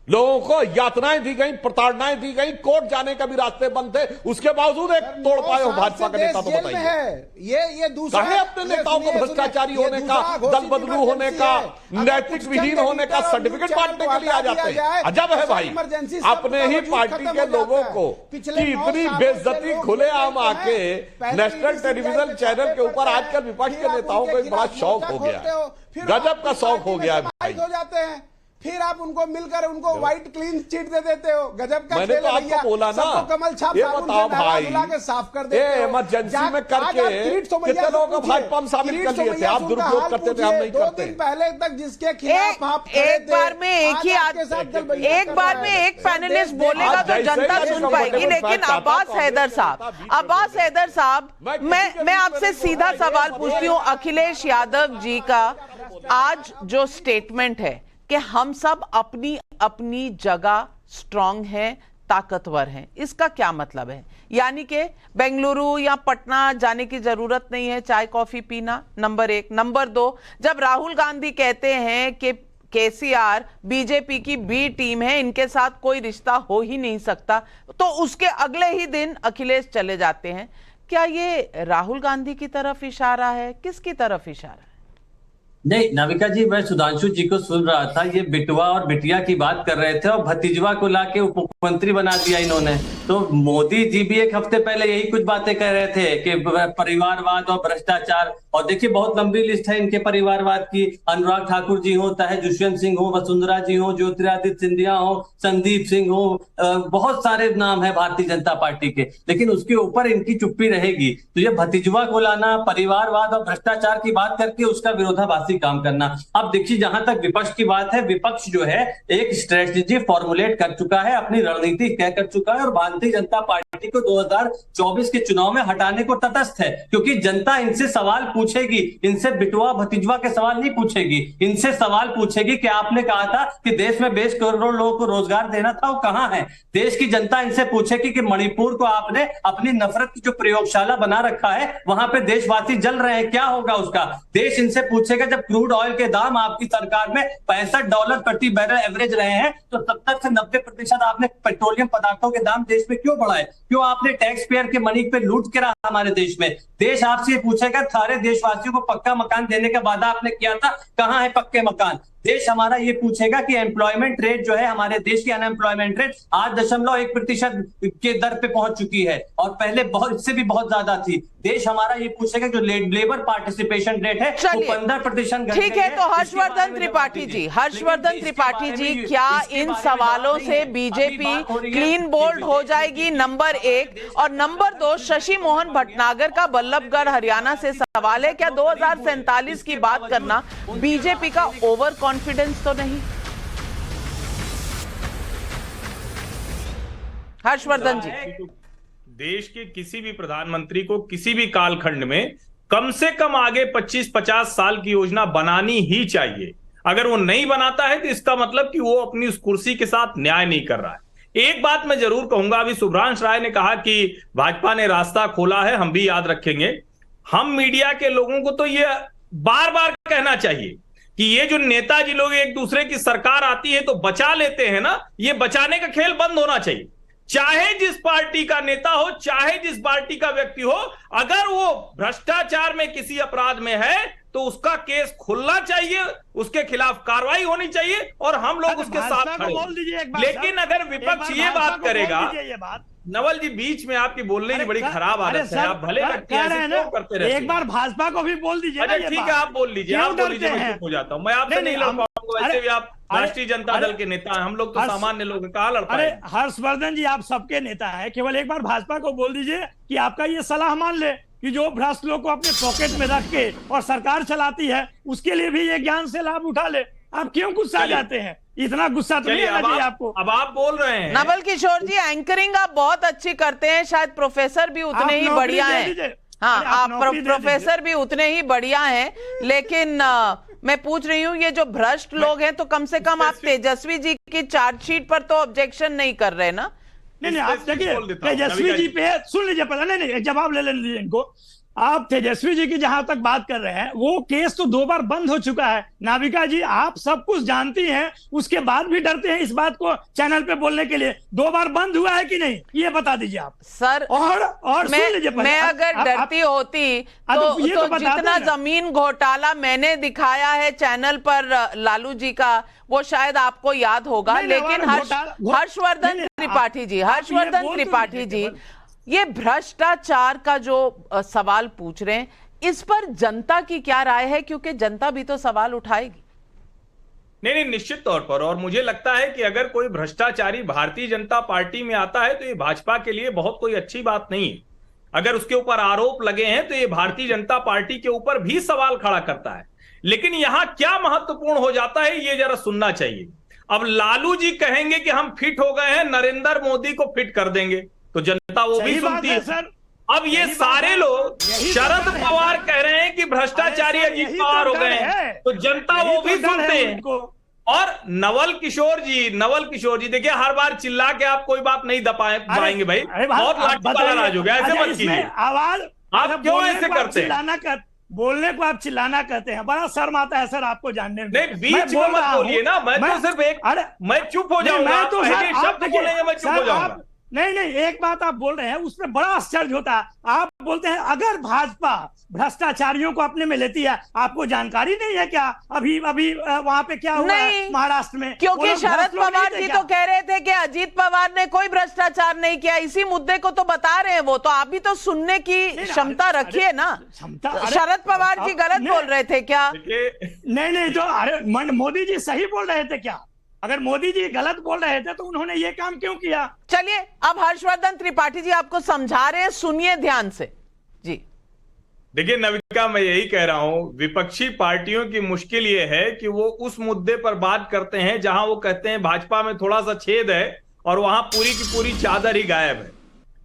लोगों को यातनाएं दी गई, प्रताड़नाएं दी गई, कोर्ट जाने का भी रास्ते बंद थे, उसके बावजूद एक तोड़ पाए हो भाजपा का नेता। तो बताइए, ये दूसरा कहे अपने नेताओं को भ्रष्टाचारी होने का, दल बदलू होने का, नैतिक विहीन होने का सर्टिफिकेट बांटने के लिए आ जाते हैं। अजब है भाई, अपने ही पार्टी के लोगों को कि इतनी बेइज्जती खुलेआम आके नेशनल टेलीविजन चैनल के ऊपर आजकल विपक्ष के नेताओं को एक बड़ा शौक हो गया है, गजब का शौक हो गया है भाई। हो जाते हैं, फिर आप उनको मिलकर उनको व्हाइट क्लीन चिट दे देते हो। गजब का मैंने तो आपको बोला ना, कमल छाप ये बताओ भाई, के साफ कर देते हो। इमरजेंसी में करके कितने लोगों को भाजपा में शामिल कर लिए थे? आप दुरुपयोग करते थे, हम नहीं करते। 2 दिन पहले तक जिसके खिलाफ आप एक बार में एक बार में एक पैनलिस्ट बोलेगा तो जनता सुन पाएगी। लेकिन अब्बास हैदर साहब, मैं आपसे सीधा सवाल पूछती हूँ। अखिलेश यादव जी का आज जो स्टेटमेंट है कि हम सब अपनी अपनी जगह स्ट्रांग हैं, ताकतवर हैं, इसका क्या मतलब है? यानी कि बेंगलुरु या पटना जाने की जरूरत नहीं है चाय कॉफी पीना, नंबर 1। नंबर 2, जब राहुल गांधी कहते हैं कि केसीआर बीजेपी की बी टीम है, इनके साथ कोई रिश्ता हो ही नहीं सकता, तो उसके अगले ही दिन अखिलेश चले जाते हैं। क्या ये राहुल गांधी की तरफ इशारा है, किसकी तरफ इशारा है? नहीं नाविका जी, मैं सुधांशु जी को सुन रहा था, ये बिटवा और बिटिया की बात कर रहे थे और भतीजवा को लाके उप मुख्यमंत्री बना दिया इन्होंने। तो मोदी जी भी एक हफ्ते पहले यही कुछ बातें कह रहे थे कि परिवारवाद और भ्रष्टाचार, और देखिए बहुत लंबी लिस्ट है इनके परिवारवाद की। अनुराग ठाकुर जी हो, चाहे दुष्यंत सिंह हो, वसुंधरा जी हो, ज्योतिरादित्य सिंधिया हो, संदीप सिंह हो, बहुत सारे नाम है भारतीय जनता पार्टी के, लेकिन उसके ऊपर इनकी चुप्पी रहेगी। तो ये भतीजवा को लाना, परिवारवाद और भ्रष्टाचार की बात करके उसका विरोधाभासी काम करना। अब देखिए, जहां तक विपक्ष की बात है, विपक्ष जो है एक स्ट्रेटेजी फॉर्मुलेट कर चुका है, अपनी रणनीति तय कर चुका है, और भारतीय जनता पार्टी को 2024 के चुनाव में हटाने को तटस्थ है, क्योंकि जनता इनसे सवाल पूछेगी। इनसे बिटवा भतीजवा के सवाल नहीं पूछेगी, इनसे सवाल पूछेगी कि आपने कहा था कि देश में 20 करोड़ लोगों को रोजगार देना था, वो कहां है? देश की जनता इनसे पूछेगी कि मणिपुर को आपने अपनी नफरत की जो प्रयोगशाला बना रखा है, वहां पे देशवासी जल रहे हैं, क्या होगा उसका? देश इनसे पूछेगा, जब क्रूड ऑयल के दाम आपकी सरकार में $65 प्रति बैरल एवरेज रहे हैं, तो 70 से 90% आपने पेट्रोलियम पदार्थों के दाम देश में क्यों बढ़ाए? क्यों आपने टैक्स पेयर के मनी पे लूट के रहा हमारे देश में? देश आपसे पूछेगा, सारे देशवासियों को पक्का मकान देने का वादा आपने किया था, कहां है पक्के मकान? देश हमारा ये पूछेगा कि एम्प्लॉयमेंट रेट जो है, हमारे देश की अनएम्प्लॉयमेंट रेट 8.1% के दर पे पहुंच चुकी है, और पहले बहुत इससे भी बहुत ज्यादा थी। देश हमारा ये पूछेगा जो लेबर पार्टिसिपेशन रेट है वो 15%। ठीक है, तो हर्षवर्धन त्रिपाठी जी, क्या इन सवालों से बीजेपी क्लीन बोल्ड हो जाएगी? नंबर 1। और नंबर 2, शशि मोहन भटनागर का बल्लभगढ़ हरियाणा से सवाल है, क्या 2047 की बात करना बीजेपी का ओवर कॉन्फिडेंस तो नहीं? हर्षवर्धन जी, देश के किसी भी प्रधानमंत्री को किसी भी कालखंड में कम से कम आगे 25-50 साल की योजना बनानी ही चाहिए। अगर वो नहीं बनाता है तो इसका मतलब कि वो अपनी उस कुर्सी के साथ न्याय नहीं कर रहा है। एक बात मैं जरूर कहूंगा, अभी शुभ्रांश राय ने कहा कि भाजपा ने रास्ता खोला है, हम भी याद रखेंगे। हम मीडिया के लोगों को तो ये बार बार कहना चाहिए कि ये जो नेताजी लोग एक दूसरे की सरकार आती है तो बचा लेते हैं ना, ये बचाने का खेल बंद होना चाहिए। चाहे जिस पार्टी का नेता हो, चाहे जिस पार्टी का व्यक्ति हो, अगर वो भ्रष्टाचार में किसी अपराध में है तो उसका केस खुलना चाहिए, उसके खिलाफ कार्रवाई होनी चाहिए और हम लोग उसके साथ खड़े हैं। लेकिन अगर विपक्ष ये बात करेगा, नवल जी बीच में आपकी बोलने की बड़ी खराब आदत है, आप भले व्यक्ति ऐसे क्यों करते रहते हैं? एक बार भाजपा को भी बोल दीजिए। अच्छा ठीक है, आप बोल लीजिए, आप बोल लीजिए, मैं चुप हो जाता हूँ। मैं आपसे नहीं लड़ पाऊंगा, वैसे भी आप राष्ट्रीय जनता दल के नेता हैं, हम लोग तो सामान्य लोग हैं, कहाँ लड़ पाएंगे? अरे हर्षवर्धन जी, आप सबके नेता हैं, केवल एक बार भाजपा को बोल दीजिए कि आपका ये सलाह मान ले कि जो भ्रष्ट लोग को अपने पॉकेट में रख के और सरकार चलाती है, उसके लिए भी ये ज्ञान से लाभ उठा ले। आप क्यों गुस्सा जाते हैं? इतना गुस्सा तो नहीं आना चाहिए आपको। अब आप बोल रहे हैं नवल किशोर जी, एंकरिंग आप बहुत अच्छी करते हैं, शायद प्रोफेसर भी उतने ही बढ़िया हैं। हाँ, आप प्रोफेसर भी उतने ही बढ़िया हैं, लेकिन मैं पूछ रही हूँ ये जो भ्रष्ट लोग हैं, तो कम से कम आप तेजस्वी जी की चार्जशीट पर तो ऑब्जेक्शन नहीं कर रहे ना? नहीं, आप देखिए तेजस्वी जी पे सुन लीजिए पहले, नहीं जवाब ले लीजिए इनको। आप तेजस्वी जी की जहां तक बात कर रहे हैं, वो केस तो 2 बार बंद हो चुका है। नाविका जी, आप सब कुछ जानती हैं, उसके बाद भी डरते हैं इस बात को चैनल पे बोलने के लिए। 2 बार बंद हुआ है कि नहीं, ये बता दीजिए आप सर। और सुन लीजिए, मैं अगर डरती होती तो जितना जमीन घोटाला मैंने दिखाया है चैनल पर लालू जी का, वो शायद आपको याद होगा। लेकिन हर्षवर्धन त्रिपाठी जी ये भ्रष्टाचार का जो सवाल पूछ रहे हैं, इस पर जनता की क्या राय है? क्योंकि जनता भी तो सवाल उठाएगी। नहीं, निश्चित तौर पर। और मुझे लगता है कि अगर कोई भ्रष्टाचारी भारतीय जनता पार्टी में आता है तो ये भाजपा के लिए बहुत कोई अच्छी बात नहीं है। अगर उसके ऊपर आरोप लगे हैं तो ये भारतीय जनता पार्टी के ऊपर भी सवाल खड़ा करता है। लेकिन यहां क्या महत्वपूर्ण हो जाता है, ये जरा सुनना चाहिए। अब लालू जी कहेंगे कि हम फिट हो गए हैं, नरेंद्र मोदी को फिट कर देंगे, तो जनता वो भी सुनती है। अब ये सारे लोग, शरद पवार कह रहे हैं कि भ्रष्टाचारी अजीत पवार हो गए हैं, तो जनता वो भी सुनते हैं। और नवल किशोर जी देखिए, हर बार चिल्ला के आप कोई बात नहीं दबाएंगे भाई, बहुत लाठी राज हो गया, ऐसे मत कीजिए। आवाज आप क्यों ऐसे करते हैं? बोलने को आप चिल्लाना कहते हैं, बड़ा शर्म आता है सर आपको जानने में। नहीं, बीच में मत बोलिए ना, मैं तो सिर्फ मैं चुप हो जाऊंगा, शब्द बोलेंगे मैं चुप हो जाऊंगा। नहीं, एक बात आप बोल रहे हैं, उसमें बड़ा आश्चर्य होता है। आप बोलते हैं अगर भाजपा भ्रष्टाचारियों को अपने में लेती है, आपको जानकारी नहीं है क्या अभी वहां पे क्या हुआ है महाराष्ट्र में? क्योंकि शरद पवार जी तो कह रहे थे कि अजीत पवार ने कोई भ्रष्टाचार नहीं किया, इसी मुद्दे को तो बता रहे हैं वो। तो आप भी तो सुनने की क्षमता रखिए ना। शरद पवार जी गलत बोल रहे थे क्या? नहीं, तो अरे मोदी जी सही बोल रहे थे क्या? अगर मोदी जी गलत बोल रहे थे तो उन्होंने ये काम क्यों किया? चलिए, अब हर्षवर्धन त्रिपाठी जी आपको समझा रहे हैं, सुनिए ध्यान से जी। देखिए नविका, मैं यही कह रहा हूं, विपक्षी पार्टियों की मुश्किल ये है कि वो उस मुद्दे पर बात करते हैं जहां वो कहते हैं भाजपा में थोड़ा सा छेद है और वहां पूरी की पूरी चादर ही गायब है।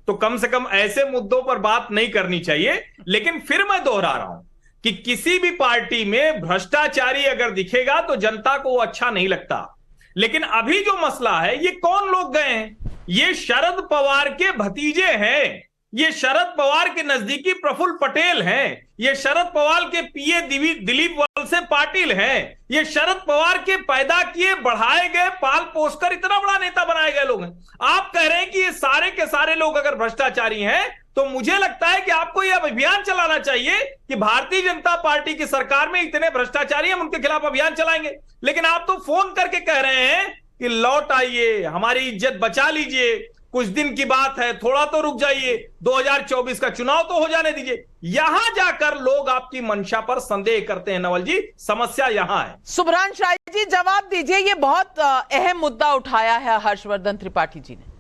तो कम से कम ऐसे मुद्दों पर बात नहीं करनी चाहिए। लेकिन फिर मैं दोहरा रहा हूं कि किसी भी पार्टी में भ्रष्टाचारी अगर दिखेगा तो जनता को वो अच्छा नहीं लगता। लेकिन अभी जो मसला है, ये कौन लोग गए हैं? ये शरद पवार के भतीजे हैं, ये शरद पवार के नजदीकी प्रफुल्ल पटेल हैं, ये शरद पवार के पीए दिलीप वलसे पाटिल हैं, ये शरद पवार के पैदा किए, बढ़ाए गए, पाल पोसकर इतना बड़ा नेता बनाए गए लोग हैं। आप कह रहे हैं कि ये सारे के सारे लोग अगर भ्रष्टाचारी हैं, तो मुझे लगता है कि आपको यह अभियान चलाना चाहिए कि भारतीय जनता पार्टी की सरकार में इतने भ्रष्टाचारी हैं, उनके खिलाफ अभियान चलाएंगे। लेकिन आप तो फोन करके कह रहे हैं कि लौट आइए, हमारी इज्जत बचा लीजिए, कुछ दिन की बात है, थोड़ा तो रुक जाइए, 2024 का चुनाव तो हो जाने दीजिए। यहां जाकर लोग आपकी मंशा पर संदेह करते हैं। नवल जी, समस्या यहां है। सुभ्रांश राय जी, जवाब दीजिए, ये बहुत अहम मुद्दा उठाया है हर्षवर्धन त्रिपाठी जी ने।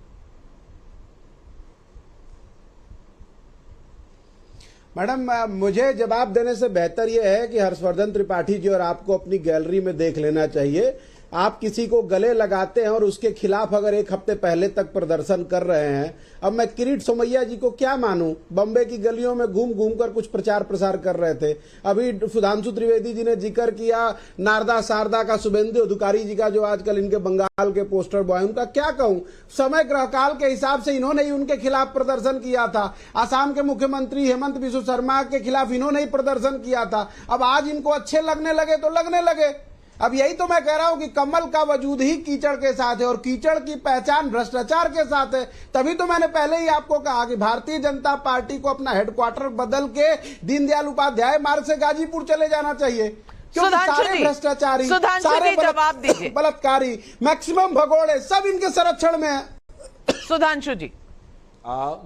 मैडम, मुझे जवाब देने से बेहतर यह है कि हर्षवर्धन त्रिपाठी जी और आपको अपनी गैलरी में देख लेना चाहिए। आप किसी को गले लगाते हैं और उसके खिलाफ अगर एक हफ्ते पहले तक प्रदर्शन कर रहे हैं, अब मैं किरीट सोमैया जी को क्या मानूं? बम्बे की गलियों में घूम घूम कर कुछ प्रचार प्रसार कर रहे थे। अभी सुधांशु त्रिवेदी जी ने जिक्र किया नारदा शारदा का, शुभेंदु अधिकारी जी का, जो आजकल इनके बंगाल के पोस्टर बॉय, उनका क्या कहूं? समय ग्रहकाल के हिसाब से इन्होंने ही उनके खिलाफ प्रदर्शन किया था। असम के मुख्यमंत्री हेमंत बिस्व शर्मा के खिलाफ इन्होंने ही प्रदर्शन किया था। अब आज इनको अच्छे लगने लगे तो लगने लगे। अब यही तो मैं कह रहा हूं कि कमल का वजूद ही कीचड़ के साथ है और कीचड़ की पहचान भ्रष्टाचार के साथ है। तभी तो मैंने पहले ही आपको कहा कि भारतीय जनता पार्टी को अपना हेडक्वार्टर बदल के दीनदयाल उपाध्याय मार्ग से गाजीपुर चले जाना चाहिए, क्योंकि सारे भ्रष्टाचारी, सारे जवाब दीजिए, बलात्कारी, मैक्सिमम भगोड़े सब इनके संरक्षण में है। सुधांशु जी,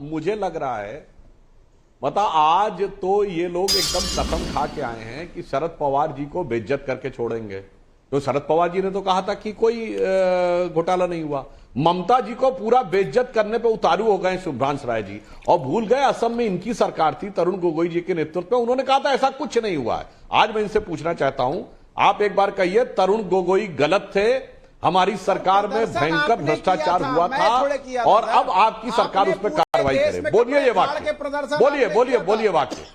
मुझे लग रहा है आज तो ये लोग एकदम कसम खा के आए हैं कि शरद पवार जी को बेइज्जत करके छोड़ेंगे। तो शरद पवार जी ने तो कहा था कि कोई घोटाला नहीं हुआ। ममता जी को पूरा बेइज्जत करने पे उतारू हो गए शुभ्रांश राय जी, और भूल गए असम में इनकी सरकार थी तरुण गोगोई जी के नेतृत्व में, उन्होंने कहा था ऐसा कुछ नहीं हुआ है। आज मैं इनसे पूछना चाहता हूं, आप एक बार कहिए तरुण गोगोई गलत थे, हमारी सरकार में भयंकर भ्रष्टाचार हुआ था और अब आपकी सरकार उस पर कार्रवाई करे। बोलिए ये वाक्य, बोलिए वाक्य।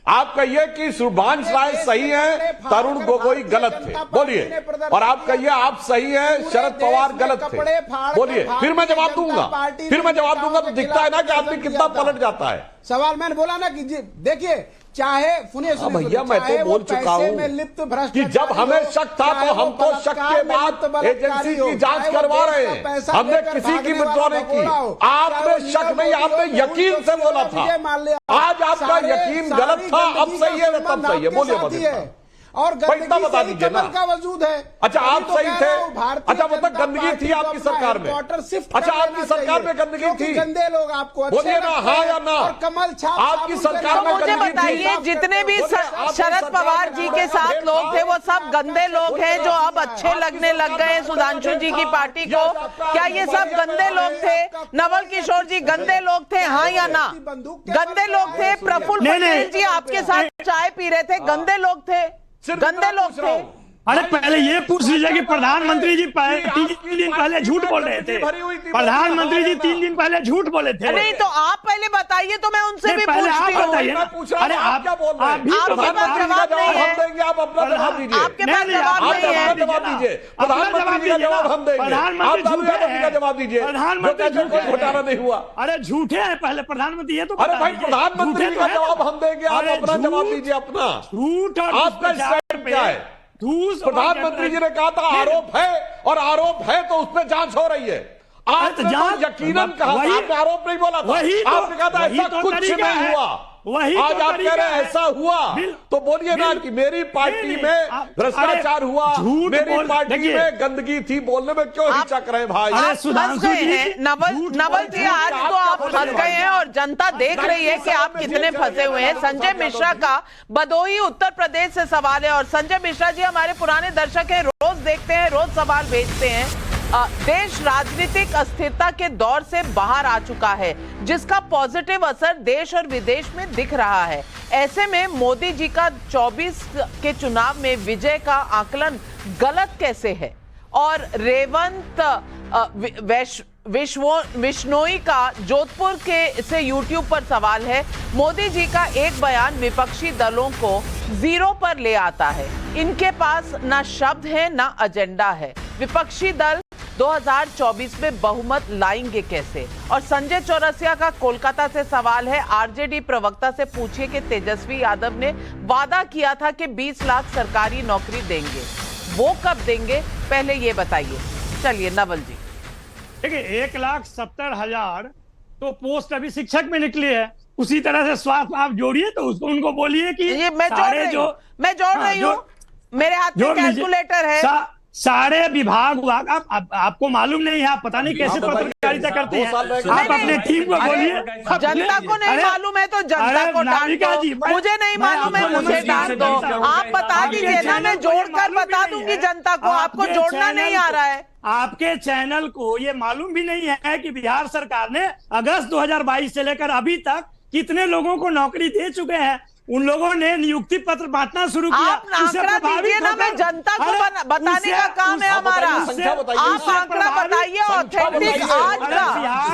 आप कहिए कि शुभ्रांश राय सही है, तरुण गोगोई गलत थे, बोलिए। और आप कहिए आप सही है, शरद पवार गलत थे, बोलिए। फिर मैं जवाब दूंगा तो दिखता है ना कि आदमी कितना पलट जाता है। सवाल मैंने बोला ना कि देखिए, चाहे सुनिए भैया, मैं तो बोल चुका हूं कि जब हमें शक था तो हम तो शक के बाद एजेंसी की जांच करवा रहे हैं, हमने किसी की विड्रॉ नहीं की। आपने शक नहीं, आपने यकीन से बोला था। आज आपका यकीन गलत था, अब सही है, तब सही है। बोलिए और बता दीजिए ना का वजूद है। अच्छा, आप सही थे। अच्छा, मतलब गंदगी थी आपकी सरकार में? अच्छा, आपकी सरकार में गंदगी थी? गंदे लोग आपको बोलिए ना, हाँ या ना? और कमल छाप आपकी सरकार में मुझे बताइए, जितने भी शरद पवार जी के साथ लोग थे वो सब गंदे लोग हैं जो अब अच्छे लगने लग गए सुधांशु जी की पार्टी को? क्या ये सब गंदे लोग थे? नवल किशोर जी गंदे लोग थे, हाँ या ना? गंदे लोग थे। प्रफुल्ल पटेल जी आपके साथ चाय पी रहे थे, गंदे लोग थे? गंदे लोग थे? अरे पहले ये पूछ लीजिए कि प्रधानमंत्री जी 3 दिन पहले झूठ बोल रहे थे। प्रधानमंत्री जी 3 दिन पहले झूठ बोले थे। नहीं तो आप पहले बताइए तो मैं उनसे भी पहले आप बताइए। अरे आप क्या बोल रहे हैं? आपके पास जवाब नहीं है, हम देंगे, आप अपना जवाब दीजिए। आपके पास जवाब नहीं है, जवाब दीजिए। प्रधानमंत्री का जवाब हम देंगे, प्रधानमंत्री का जवाब दीजिए। प्रधानमंत्री घोटाला नहीं हुआ। अरे झूठे हैं पहले प्रधानमंत्री, ये तो अरे भाई, प्रधानमंत्री का जवाब हम देंगे, आप अपना जवाब दीजिए। अपना झूठ और आपका स्टैंड क्या है? प्रधानमंत्री जी ने कहा था आरोप है, और आरोप है तो उसमें जांच हो रही है। आपने तो यकीनन कहा था, आपने आरोप नहीं बोला था, आपने कहा था ऐसा कुछ नहीं हुआ। आज आप कह रहे हैं ऐसा हुआ, तो बोलिए ना कि मेरी पार्टी में भ्रष्टाचार हुआ, मेरी पार्टी में गंदगी थी, बोलने में क्यों हिचक रहे भाई? आप फंस गए हैं नवल जी, आज तो आप फंस गए हैं और जनता देख रही है कि आप कितने फंसे हुए हैं। संजय मिश्रा का भदोही उत्तर प्रदेश से सवाल है, और संजय मिश्रा जी हमारे पुराने दर्शक हैं, रोज देखते हैं, रोज सवाल भेजते हैं। देश राजनीतिक अस्थिरता के दौर से बाहर आ चुका है, जिसका पॉजिटिव असर देश और विदेश में दिख रहा है। ऐसे में मोदी जी का 24 के चुनाव में विजय का आकलन गलत कैसे है? और रेवंत विश्नोई का जोधपुर के से यूट्यूब पर सवाल है, मोदी जी का एक बयान विपक्षी दलों को जीरो पर ले आता है। इनके पास ना शब्द है ना एजेंडा है। विपक्षी दल 2024 में बहुमत लाएंगे कैसे? और संजय चौरसिया का कोलकाता से सवाल है, आरजेडी प्रवक्ता से पूछिए कि तेजस्वी यादव ने वादा किया था कि 20 लाख सरकारी नौकरी देंगे, वो कब देंगे? पहले ये बताइए। चलिए नवल जी। देखिए, 1,70,000 तो पोस्ट अभी शिक्षक में निकली है। उसी तरह से स्वास्थ्य आप जोड़िए, तो उसको उनको बोलिए कि ये मैं जोड़ रही हूँ, मेरे हाथ में कैलकुलेटर है। सारे विभाग आपको मालूम नहीं है, आप पता नहीं कैसे पत्रकारिता करते हैं। आप अपने टीम को बोलिए। जनता को नहीं मालूम है तो जनता को डांट दो, मुझे नहीं मालूम है मुझे डांट दो। आप बता दीजिए ना, मैं जोड़कर बता दूंगी जनता को। आपको जोड़ना नहीं आ रहा है। आपके चैनल को ये मालूम भी नहीं है कि बिहार सरकार ने अगस्त 2022 से लेकर अभी तक कितने लोगों को नौकरी दे चुके हैं। उन लोगों ने नियुक्ति पत्र बांटना शुरू किया। आप आंकड़ा दीजिए ना, मैं जनता को बताने का काम है हमारा। संख्या बताइए। आप आंकड़ा बताइए, ऑथेंटिक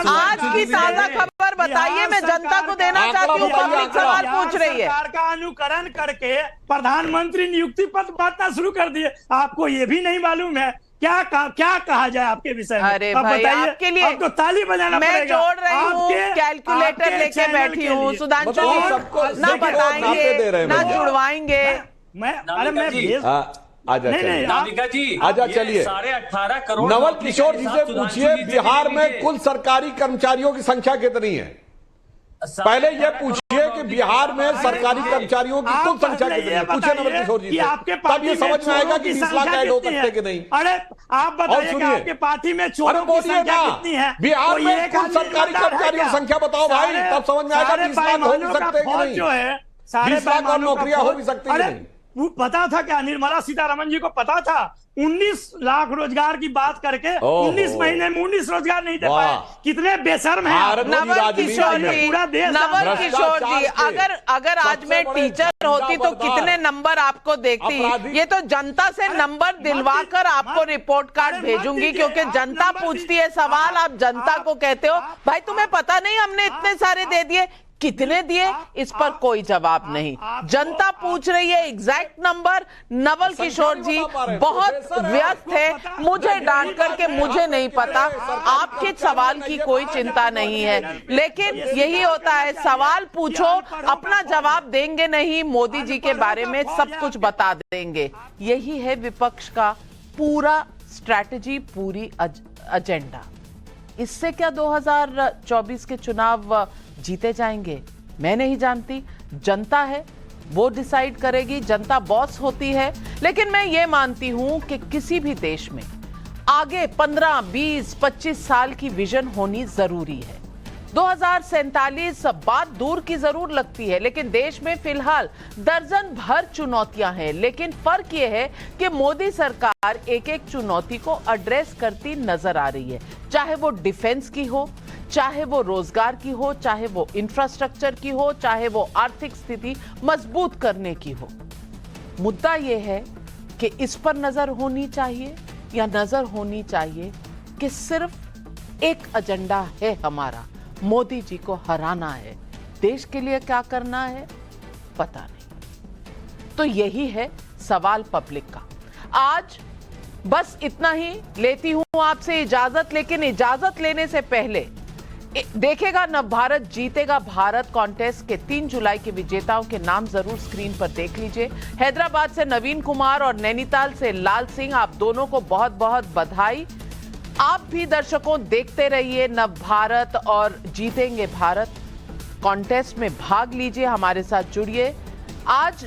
आज की ताजा खबर बताइए। मैं जनता को देना चाहती हूँ, पब्लिक सवाल पूछ रही है। सरकार का अनुकरण करके प्रधानमंत्री नियुक्ति पद बांटना शुरू कर दिए। आपको ये भी नहीं मालूम है क्या कहा जाए आपके विषय में? अरे भाई, आपके लिए तो ताली बजाना मैं पड़ेगा। जोड़ रही हूँ, कैलकुलेटर लेके बैठी हूँ। सुधांशु जी ना बताएंगे ना जुड़वाएंगे। मैं आजा चलिए, नाविका जी आजा चलिए। 18.5 करोड़ नवल किशोर जी से पूछिए बिहार में कुल सरकारी कर्मचारियों की संख्या कितनी है? पहले ये पूछिए कि बिहार में सरकारी कर्मचारियों की कुल संख्या कितनी है? पूछिए नवल किशोर जी से, तब ये समझ में आएगा कि 20 लाख ऐड हो सकते कि नहीं। अरे आप बताइए कि आपके पार्टी में चोरों की संख्या कितनी है? बिहार में कुल सरकारी कर्मचारियों की संख्या बताओ भाई, तब समझ में आएगा 20 लाख हो भी सकते कि नहीं, जो है 20 लाख और नौकरियां हो भी सकती कि नहीं। वो पता था क्या? निर्मला सीतारमण जी को पता था 19 लाख रोजगार की बात करके 19 महीने में 19 रोजगार नहीं दे पाए। कितने बेशर्म हैं नवल किशोर जी। पूरा देश। नवल किशोर जी, अगर आज मैं टीचर होती तो कितने नंबर आपको देखती? ये तो जनता से नंबर दिलवा कर आपको रिपोर्ट कार्ड भेजूंगी, क्योंकि जनता पूछती है सवाल, आप जनता को कहते हो भाई तुम्हें पता नहीं हमने इतने सारे दे दिए। कितने दिए इस पर कोई जवाब नहीं। जनता पूछ रही है एग्जैक्ट नंबर। नवल किशोर जी बहुत व्यस्त है, मुझे डांट करके मुझे नहीं पता। आपके सवाल की कोई चिंता नहीं है, लेकिन यही होता है, सवाल पूछो अपना जवाब देंगे नहीं, मोदी जी के बारे में सब कुछ बता देंगे। यही है विपक्ष का पूरा स्ट्रैटेजी, पूरी एजेंडा। इससे क्या 2024 के चुनाव जीते जाएंगे? मैं नहीं जानती, जनता है वो डिसाइड करेगी, जनता बॉस होती है। लेकिन मैं ये मानती हूं कि किसी भी देश में आगे 15, 20, 25 साल की विजन होनी जरूरी है। 2047 बात दूर की जरूर लगती है, लेकिन देश में फिलहाल दर्जन भर चुनौतियां हैं। लेकिन फर्क यह है कि मोदी सरकार एक एक चुनौती को एड्रेस करती नजर आ रही है, चाहे वो डिफेंस की हो, चाहे वो रोजगार की हो, चाहे वो इंफ्रास्ट्रक्चर की हो, चाहे वो आर्थिक स्थिति मजबूत करने की हो। मुद्दा यह है कि इस पर नजर होनी चाहिए या नजर होनी चाहिए कि सिर्फ एक एजेंडा है हमारा, मोदी जी को हराना है। देश के लिए क्या करना है पता नहीं। तो यही है सवाल पब्लिक का। आज बस इतना ही लेती हूं आपसे इजाजत, लेकिन इजाजत लेने से पहले देखेगा नव भारत जीतेगा भारत कॉन्टेस्ट के 3 जुलाई के विजेताओं के नाम जरूर स्क्रीन पर देख लीजिए। हैदराबाद से नवीन कुमार और नैनीताल से लाल सिंह, आप दोनों को बहुत बहुत बधाई। आप भी दर्शकों देखते रहिए नव भारत और जीतेंगे भारत कॉन्टेस्ट में भाग लीजिए, हमारे साथ जुड़िए। आज